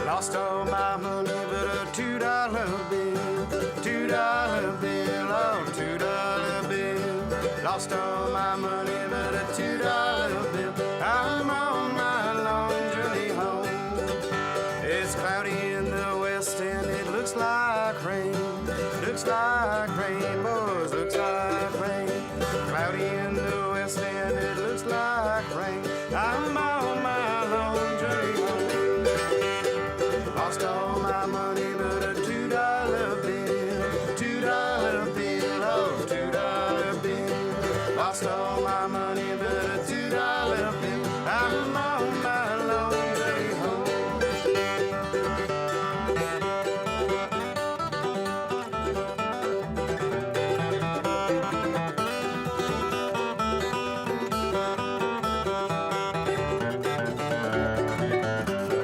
Lost all my money but a $2 bill, $2 bill, oh $2 bill. Lost all my money but a $2 bill. I'm on my long journey home. It's cloudy in the west and it looks like rain. Looks like rain, boys, looks like rain. Cloudy in the west and it looks like rain. I'm on my long journey home. Lost all my money but a $2 bill, $2 bill, oh $2 bill. Lost all my money but a $2 bill. I'm on my long way home.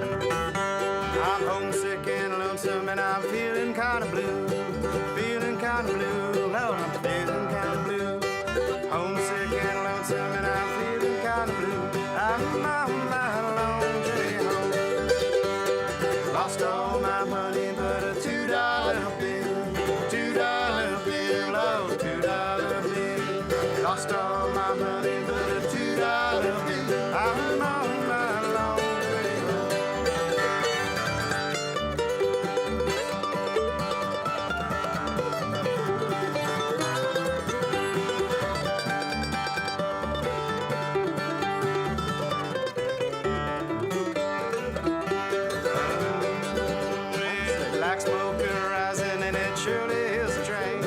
I'm homesick and lonesome and I'm feeling kinda blue. Feeling kinda blue, Lord, I'm feeling kinda blue. Homesick and lonesome and I'm feeling kinda blue. I'm on my long journey home. Lost all my money but a $2 bill, $2 bill, oh $2 bill. Lost all my money but a $2 bill. I'm on my long journey home. Black smoke rising and it surely is a train.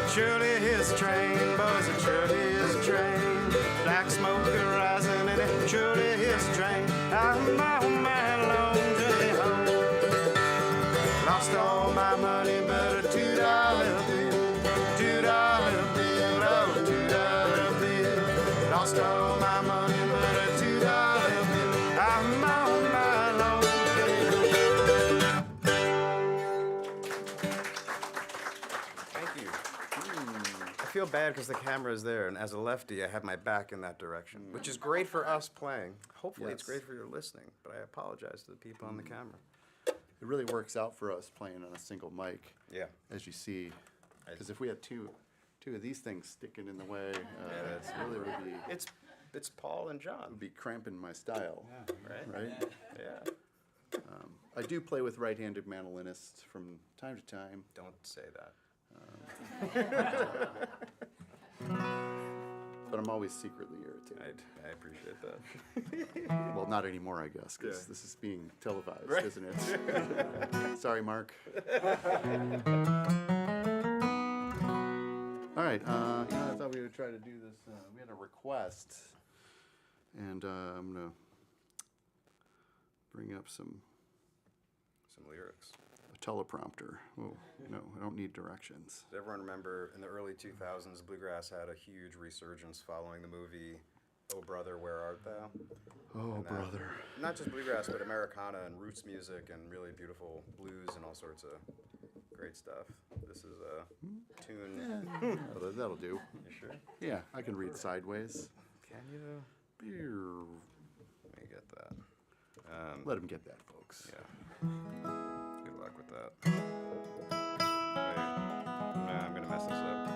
Surely is a train, boys, it surely is a train. Black smoke rising and it surely is a train. I'm on my long journey home. Lost all my money but a $2 bill, $2 bill, oh $2 bill. Lost all my money but a $2 bill. I'm on my long journey home. Thank you. I feel bad because the camera is there, and as a lefty, I have my back in that direction, which is great for us playing. Hopefully, it's Yes. great for your listening, but I apologize to the people on the camera. It really works out for us playing on a single mic, Yeah. as you see. Because if we had two of these things sticking in the way, that's it really would be It's Paul and John, would be cramping my style, right? right? Yeah. I do play with right-handed mandolinists from time to time. Don't say that. But I'm always secretly irritated. I appreciate that. Well, not anymore, I guess, because Yeah. this is being televised, Right. isn't it? Sorry, Mark. All right, I thought we would try to do this. We had a request, and I'm going to bring up some Lyrics. teleprompter. Oh, no, I don't need directions. Does everyone remember in the early 2000s, bluegrass had a huge resurgence following the movie Oh Brother, Where Art Thou? Oh, And, brother. Not just bluegrass, but Americana and roots music and really beautiful blues and all sorts of great stuff. This is a tune. Oh, that'll do. You sure? Yeah, I can read sideways. Can you? Beer. Let me get that. Let him get that, folks. Yeah. Good luck with that. Wait. Nah, I'm gonna mess this up.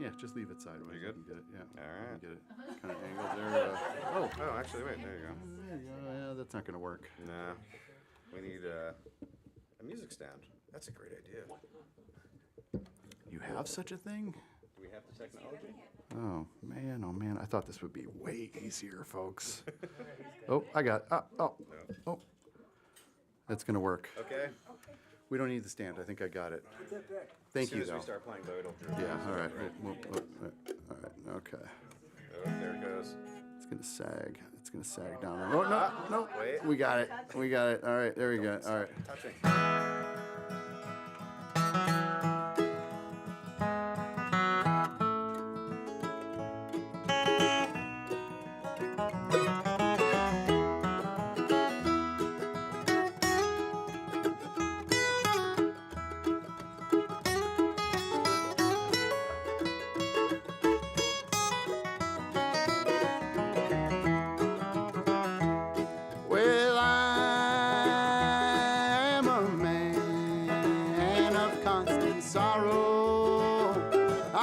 Yeah, just leave it sideways. You good? can get it. Yeah. All right. You can get it kind of angled there. Oh, Oh, actually, wait. There you go. there you go. Yeah, that's not going to work. Nah. We need a music stand. That's a great idea. You have such a thing? Do we have the technology? Oh man. I thought this would be way easier, folks. Oh, I got oh. That's going to work. Okay. We don't need the stand. I think I got it. As Thank soon you, as though. we start playing, though, it'll. Yeah, all right. All right, okay. Oh, there it goes. It's going to sag. It's going to sag down. Oh, no. Wait. We got it. All right, there we go. All right. Touching.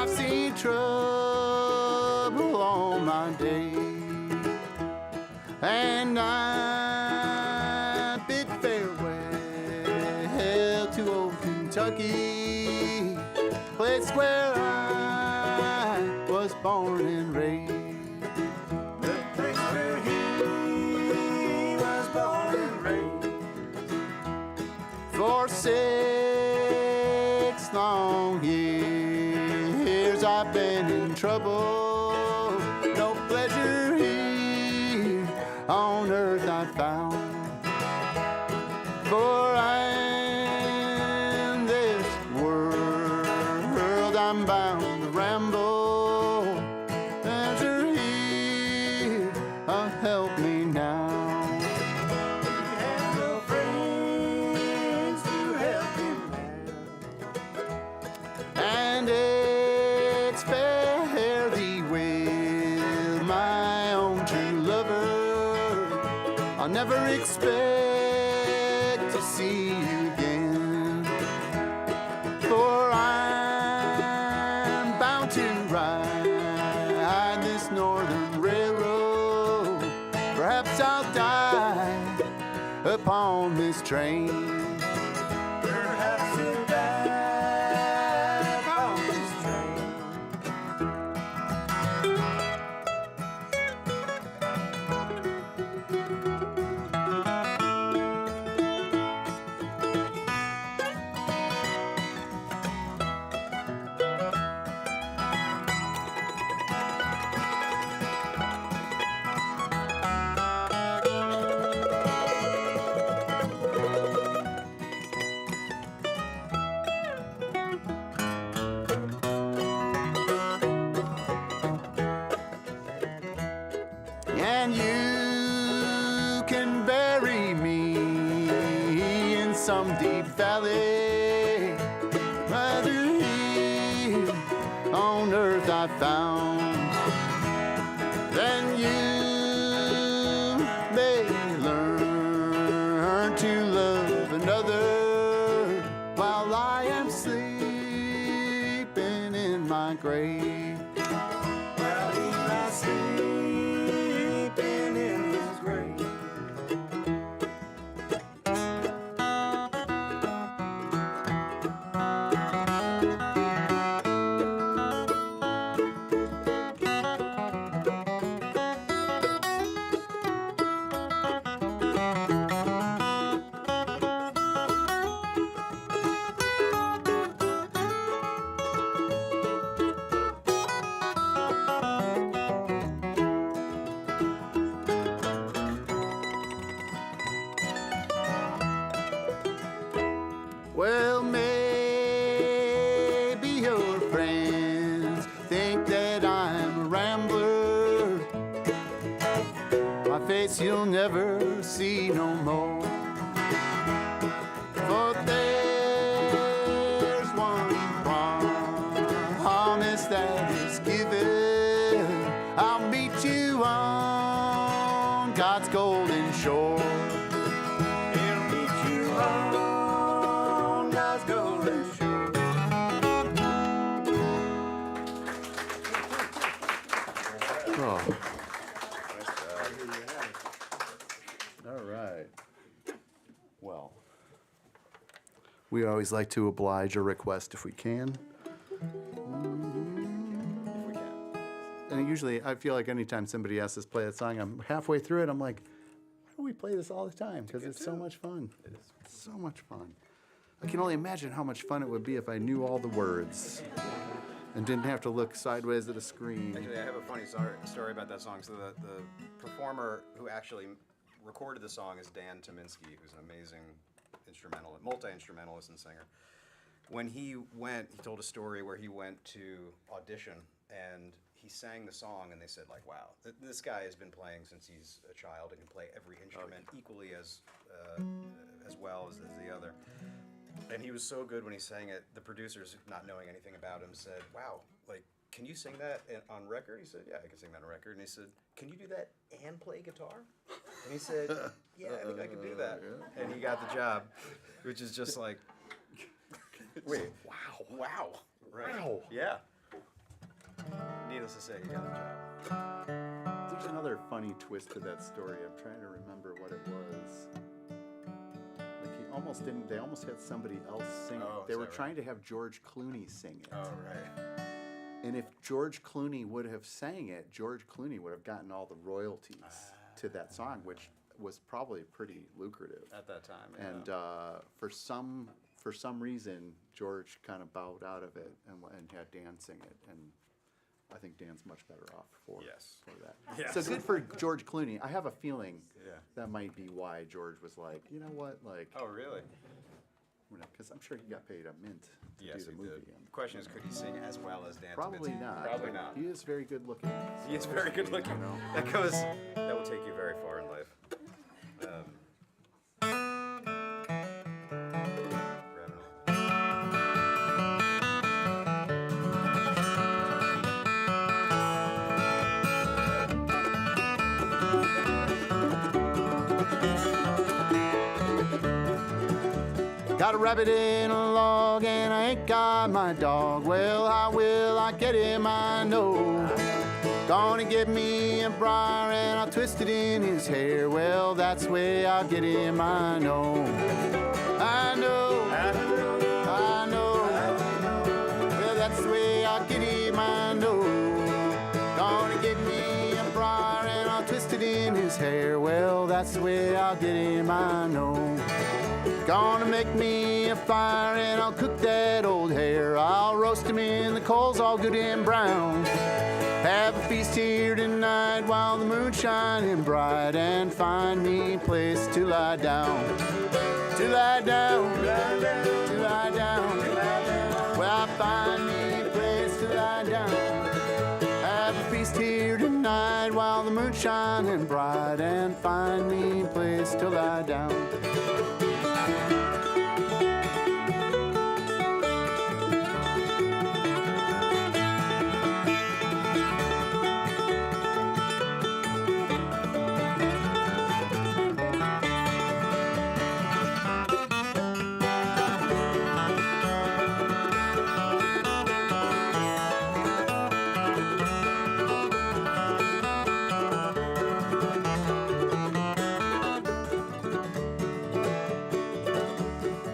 I've seen trouble all my day, and I bid farewell to old Kentucky, place where I was born and raised. The place where he was born and raised. For 6 long years I've been in trouble. No pleasure here on earth I found. For in this world I'm bound to ramble. Pleasure here, help me now. Had no friends to help him now. And it's fare thee well, my own true lover. I'll never expect to see you again, for I'm bound to ride this northern railroad. Perhaps I'll die upon this train. Perhaps he'll die on this train. And you can bury me in some deep valley, whether here on earth I found. Then you may learn to love another while I am sleeping in my grave. While he lies sleeping in his grave. Well, maybe your friends think that I'm a rambler. My face you'll never see no more. For there's one promise that is given. I'll meet you on God's golden shore. He'll meet you on God's golden shore. Oh. All right. Well, we always like to oblige a request if we can. And usually, I feel like anytime somebody asks us to play that song, I'm halfway through it, I'm like, why don't we play this all the time? Because it's so much fun. It is so much fun. I can only imagine how much fun it would be if I knew all the words and didn't have to look sideways at a screen. Actually, I have a funny story about that song. So the performer who actually recorded the song is Dan Tominski, who's an amazing multi-instrumentalist and singer. When he told a story where he went to audition and he sang the song, and they said, like, wow, this guy has been playing since he's a child and can play every instrument equally as well as the other. And he was so good when he sang it, the producers, not knowing anything about him, said, wow, like, can you sing that on record? He said, yeah, I can sing that on record. And he said, can you do that and play guitar? And he said, yeah, I think I can do that. Yeah. And he got the job, which is just like, wait, wow. Right. Wow. Yeah. needless to say, he got the job. There's another funny twist to that story. I'm trying to remember what it was. Like he almost didn't. They almost had somebody else sing Oh, it. They is were that right? trying to have George Clooney sing it. Oh, right. And if George Clooney would have sang it, George Clooney would have gotten all the royalties to that song, which was probably pretty lucrative. At that time, yeah. And for some reason, George kind of bowed out of it and had Dan sing it. And I think Dan's much better off for Yes. that. Yes. So good for George Clooney. I have a feeling Yeah. that might be why George was like, you know what, like, Oh, really? because I'm sure he got paid a mint to Yes, do he the movie. did. The question is, could he sing as well as Dan Probably Timmons? not. Probably but not. He is very good looking. He is so, very good looking. you know. That will take you very far in life. Grab it. Got a rabbit in a log and I ain't got my dog. Well, how will I get him? I know. Gonna get me a briar and I'll twist it in his hair. Well, that's the way I'll get him. I know. I know. I know. Well, that's the way I'll get him. I know. Gonna get me a briar and I'll twist it in his hair. Well, that's the way I'll get him. I know. Gonna make me a fire and I'll cook that old hare. I'll roast him in the coals all good and brown. Have a feast here tonight while the moon's shining bright. And find me a place to lie down. To lie down. To lie down. Well, find me a place to lie down. Have a feast here tonight while the moon's shining bright. And find me a place to lie down.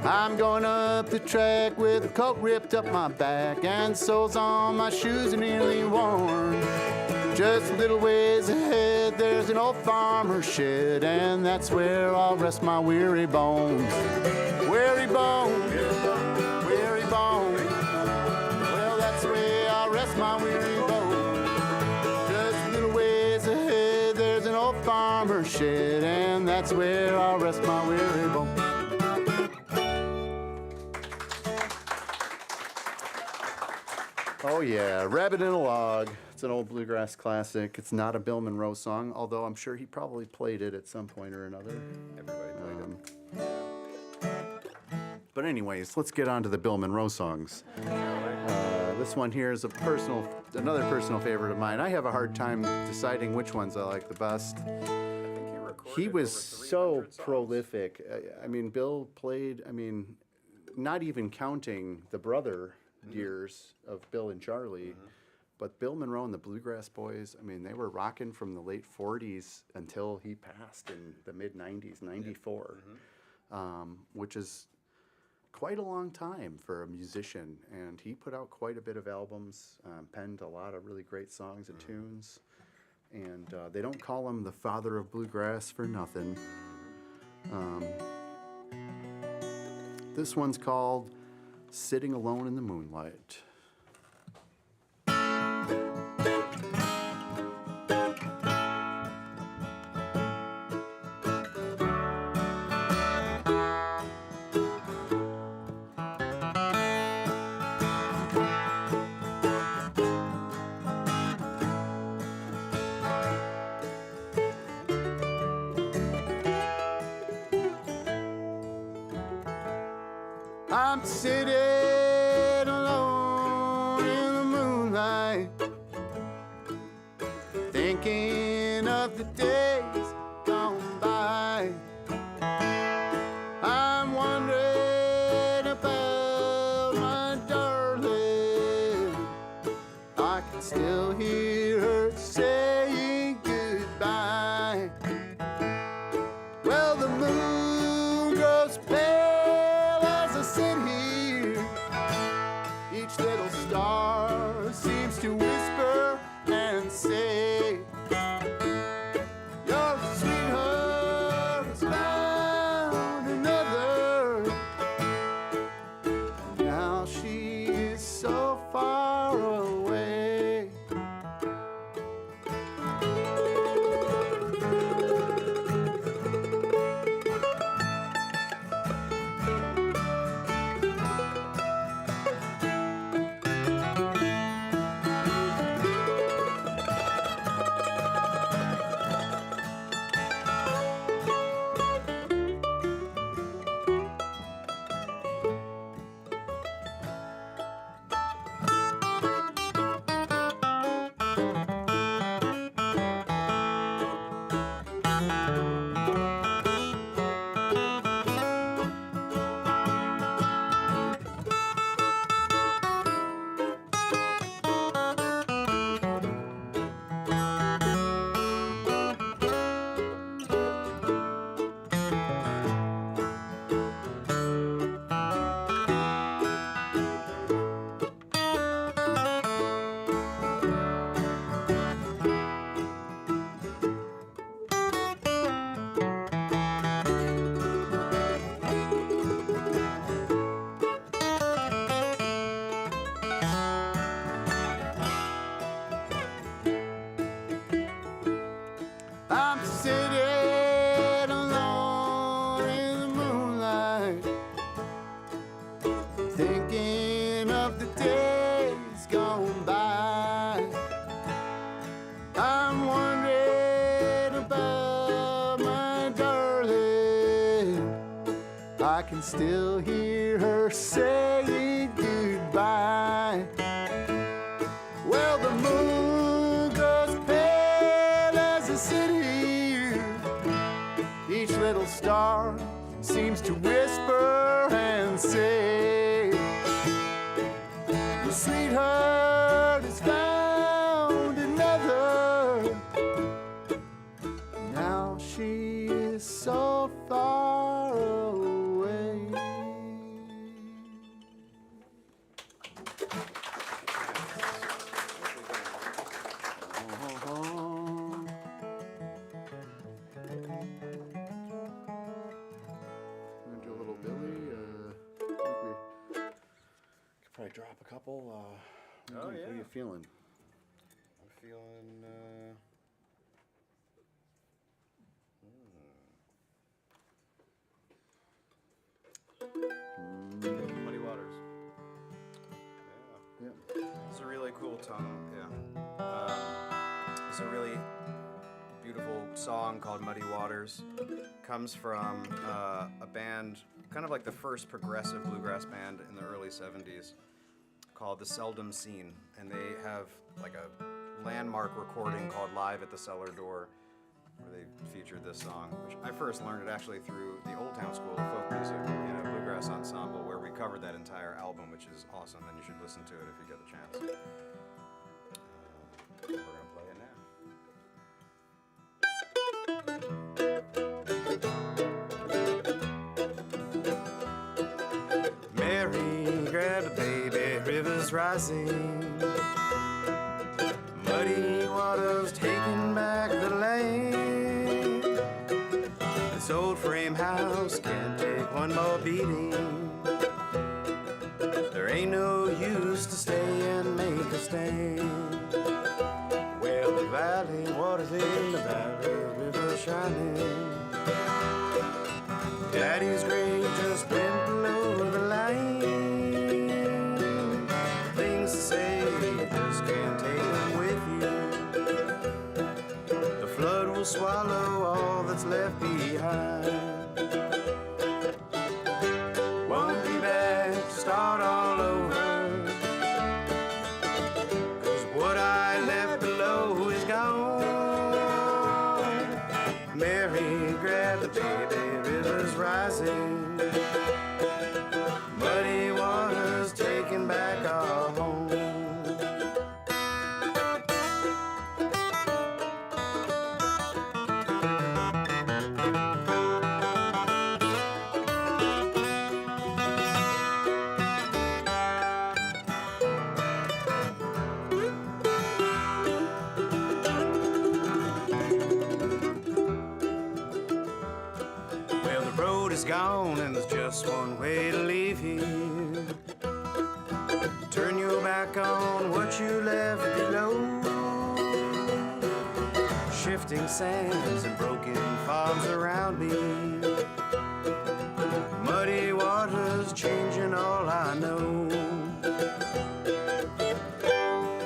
I'm going up the track with a coat ripped up my back and soles on my shoes are nearly worn. Just a little ways ahead, there's an old farmer's shed, and that's where I'll rest my weary bones. Weary bones, weary bones. Well, that's the way I'll rest my weary bones. Just a little ways ahead, there's an old farmer's shed, and that's where I'll rest my weary bones. Oh yeah, Rabbit in a Log. It's an old bluegrass classic. It's not a Bill Monroe song, although I'm sure he probably played it at some point or another. Everybody played it. But anyways, let's get on to the Bill Monroe songs. This one here is another personal favorite of mine. I have a hard time deciding which ones I like the best. I think he recorded He was over so 300 songs. prolific. I mean, Bill played, not even counting the brother years of Bill and Charlie, but Bill Monroe and the Bluegrass Boys, they were rocking from the late 40s until he passed in the mid-90s, 94, which is quite a long time for a musician. And he put out quite a bit of albums, penned a lot of really great songs and tunes. And they don't call him the father of bluegrass for nothing. This one's called Sitting Alone in the Moonlight. I'm sitting alone in the moonlight, thinking of the days gone by. I'm wondering about my darling. I can still hear her saying goodbye. Well, the moon grows pale as I sit here. Each little star seems to whisper and say, your sweetheart has found another. Now she is so far away. I'm sitting alone in the moonlight, thinking of the days gone by. I'm wondering about my darling. I can still hear her saying goodbye. Well, the moon goes pale as I sit here. Each little star seems to whisper and say, your sweetheart has found another. Now she is so far away. We're gonna do a little Billy. I think we could probably drop a couple. Oh, What are yeah. you feeling? I'm feeling, Muddy Waters. Yeah. Yeah. It's a really cool tone, yeah. It's a really beautiful song called Muddy Waters. Comes from a band, kind of like the first progressive bluegrass band in the early 70s, called The Seldom Seen. And they have like a landmark recording called Live at the Cellar Door, where they featured this song, which I first learned it actually through the Old Town School of Folk Music in a bluegrass ensemble, where we covered that entire album, which is awesome, and you should listen to it if you get the chance. We're gonna play it now. Mary grabbed a baby, rivers rising. Muddy waters taking back the land. This old frame house can't take one more beating. There ain't no use to stay and make a stand. Well, the valley, waters in the valley, river shining. Daddy's grave just went below the line. Things to say, you just can't take them with you. The flood will swallow all that's left behind. Won't be back to start all over, 'cause what I left below is gone. Mary grabbed the baby, rivers rising. Muddy waters taking back our home. is gone and there's just one way to leave here. Turn your back on what you left below. Shifting sands and broken farms around me. Muddy waters changing all I know.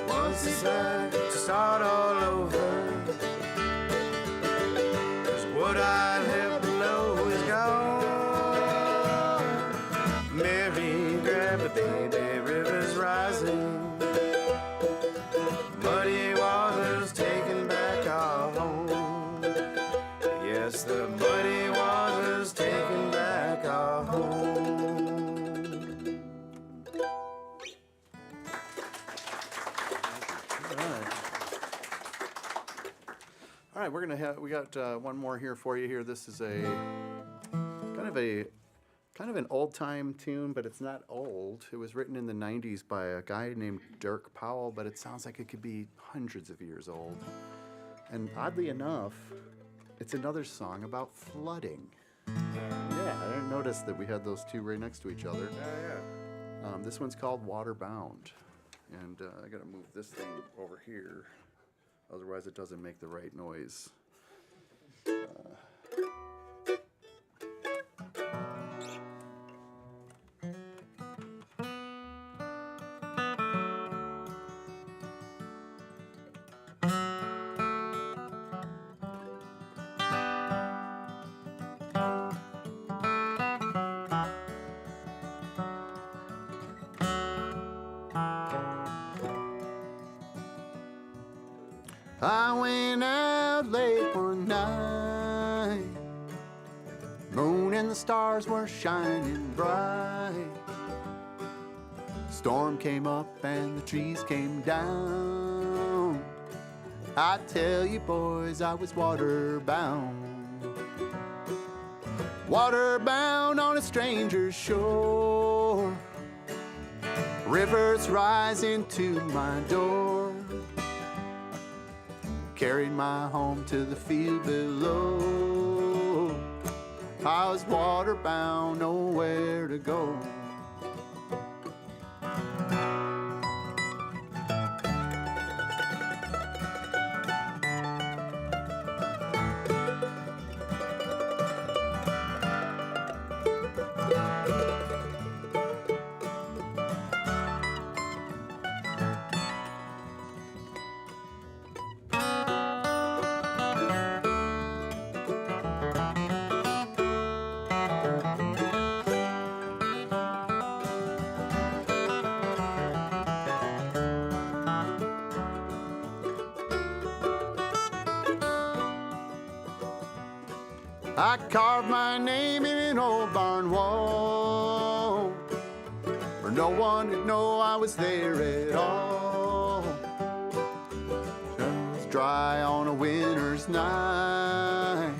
Once decided to start all over, 'cause what I left below is gone. Mary grabbed the baby, rivers rising. Muddy waters taking back our home. Yes, the muddy waters taking back our home. All right, we got one more here for you here. This is a kind of an old time tune, but it's not old. It was written in the 90s by a guy named Dirk Powell, but it sounds like it could be hundreds of years old. And oddly enough, it's another song about flooding. Yeah, I didn't notice that we had those two right next to each other. Yeah. This one's called Waterbound. And I gotta move this thing over here. Otherwise it doesn't make the right noise. I went out late one night. Moon and the stars were shining bright. Storm came up and the trees came down. I tell you boys, I was waterbound. Waterbound on a stranger's shore. Rivers rising to my door. Carried my home to the field below. I was waterbound, nowhere to go. I carved my name in an old barn wall, where no one would know I was there at all. It was dry on a winter's night.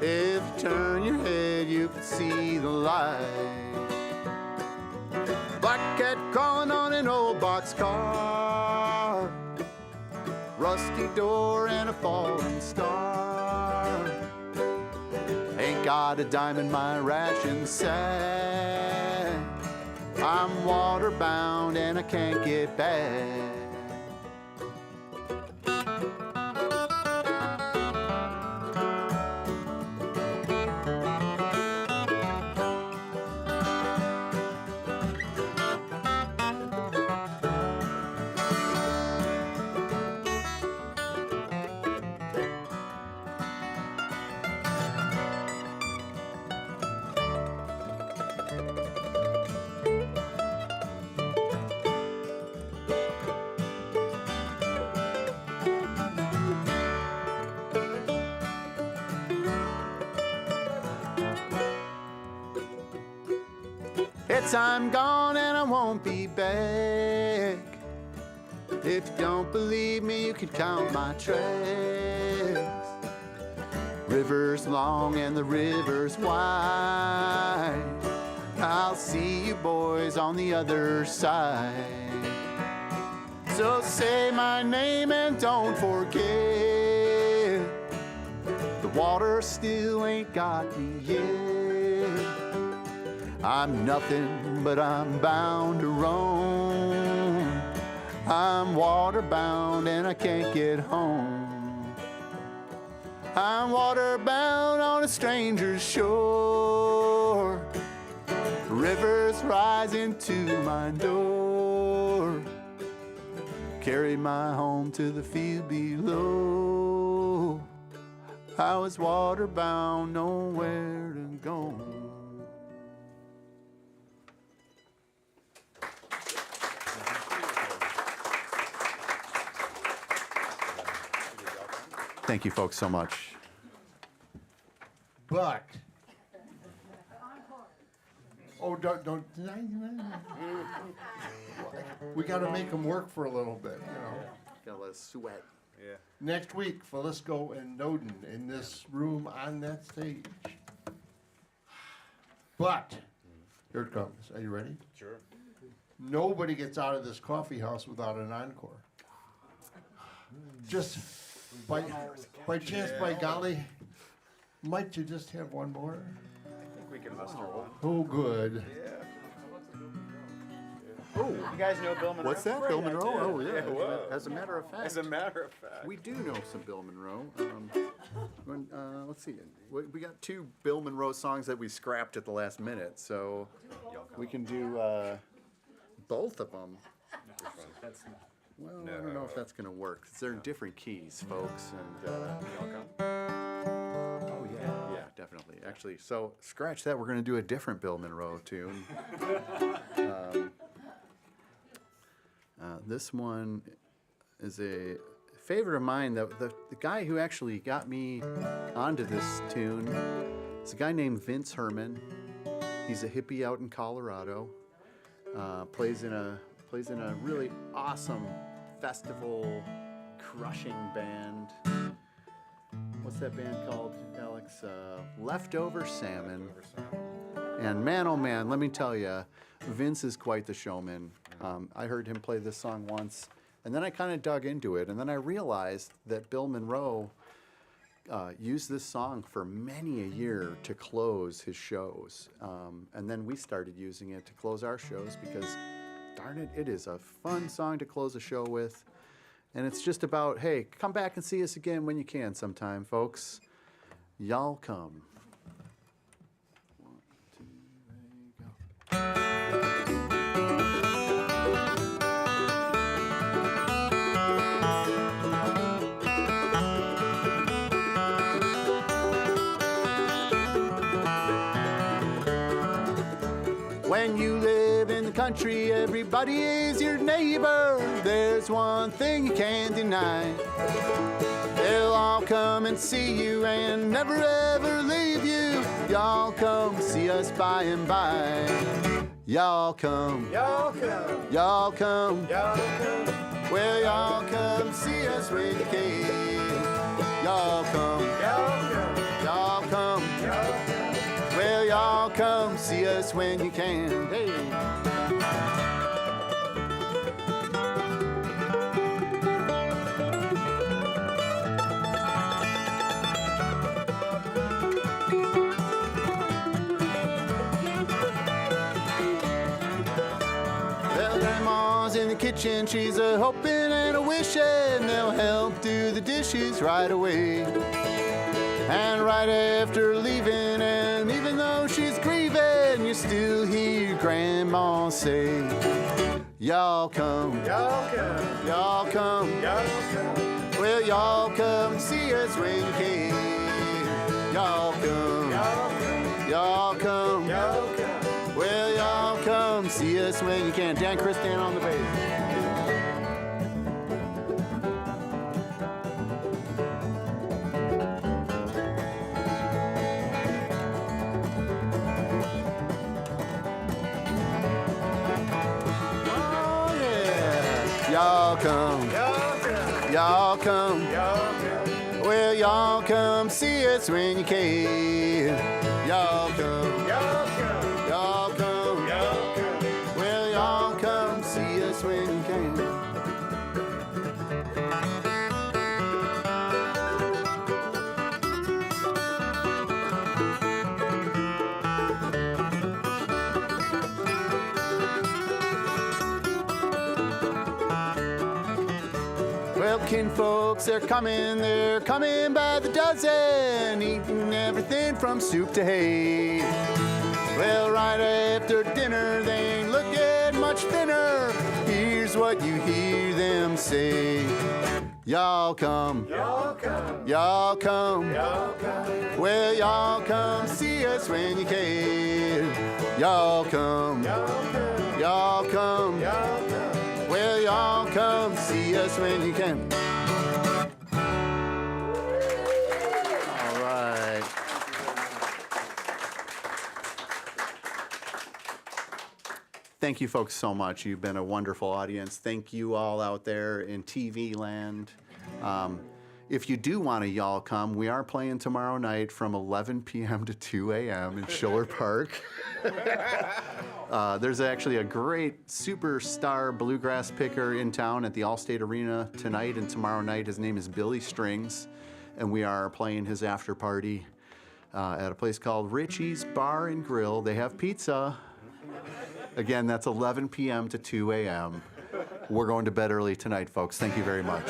If you turn your head, you could see the light. Black cat crawling on an old boxcar, rusty door and a falling star. Ain't got a dime in my ration sack. I'm waterbound and I can't get back. It's I'm gone and I won't be back. If you don't believe me, you can count my tracks. River's long and the river's wide. I'll see you boys on the other side. So say my name and don't forget, the water still ain't got me yet. I'm nothing, but I'm bound to roam. I'm waterbound and I can't get home. I'm waterbound on a stranger's shore. Rivers rising to my door. Carried my home to the field below. I was waterbound, nowhere to go. Thank you folks so much. But, oh, we got to make them work for a little bit, you know. Got a little sweat. Yeah. Next week, Felisko and Noden in this room on that stage. But, here it comes. Are you ready? Sure. Nobody gets out of this coffee house without an encore. Just by chance, by golly, might you just have one more? I think we can muster one. Oh, good. Yeah. Oh, You guys know Bill Monroe? what's that? Bill Monroe? Oh, yeah. whoa. As a matter of fact. As a matter of fact. We do know some Bill Monroe. Let's see. We got 2 Bill Monroe songs that we scrapped at the last minute, so we can do both of them. Well, I don't know if that's going to work. 'Cause they're in different keys, folks. And oh yeah, yeah, definitely. Actually, so scratch that. We're going to do a different Bill Monroe tune. This one is a favorite of mine. The guy who actually got me onto this tune is a guy named Vince Herman. He's a hippie out in Colorado. Plays in a really awesome festival crushing band. What's that band called, Alex? Leftover Salmon. And man, oh man, let me tell you, Vince is quite the showman. I heard him play this song once, and then I kind of dug into it, and then I realized that Bill Monroe used this song for many a year to close his shows. And then we started using it to close our shows because, darn it, it is a fun song to close a show with. And it's just about, hey, come back and see us again when you can sometime, folks. Y'all come. 1, 2, 3, go. When you live in the country, everybody is your neighbor. There's one thing you can't deny. They'll all come and see you and never ever leave you. Y'all come see us by and by. Y'all come. Y'all come. Y'all come. Y'all come. Well, y'all come see us when you can. Y'all come. Y'all come. Y'all come. Y'all come. Well, y'all come see us when you can. Hey. Well, Grandma's in the kitchen, she's a hoping and a wishing they'll help do the dishes right away. And right after leaving, and even though she's grieving, you still hear Grandma say, y'all come, y'all come, y'all come, y'all come. Well, y'all come see us when you can. Y'all come, y'all come, y'all come, y'all come. Well, y'all come see us when you can. Dan Christian on the bass. Y'all come, y'all come, well, y'all come see us when you can. Y'all come, y'all come, well, y'all come see us when you can. kinfolks, they're coming by the dozen, eating everything from soup to hay. Well, right after dinner, they ain't looking much thinner. Here's what you hear them say. Y'all come, y'all come, y'all come, y'all come. Well, y'all come see us when you can. Y'all come, y'all come, y'all come, y'all come. Well, y'all come see us when you can. All right. Thank you folks so much. You've been a wonderful audience. Thank you all out there in TV land. If you do want to y'all come, we are playing tomorrow night from 11 p.m. to 2 a.m. in Schiller Park. There's actually a great superstar bluegrass picker in town at the Allstate Arena tonight and tomorrow night. His name is Billy Strings, and we are playing his after party at a place called Richie's Bar and Grill. They have pizza. Again, that's 11 p.m. to 2 a.m. We're going to bed early tonight, folks. Thank you very much.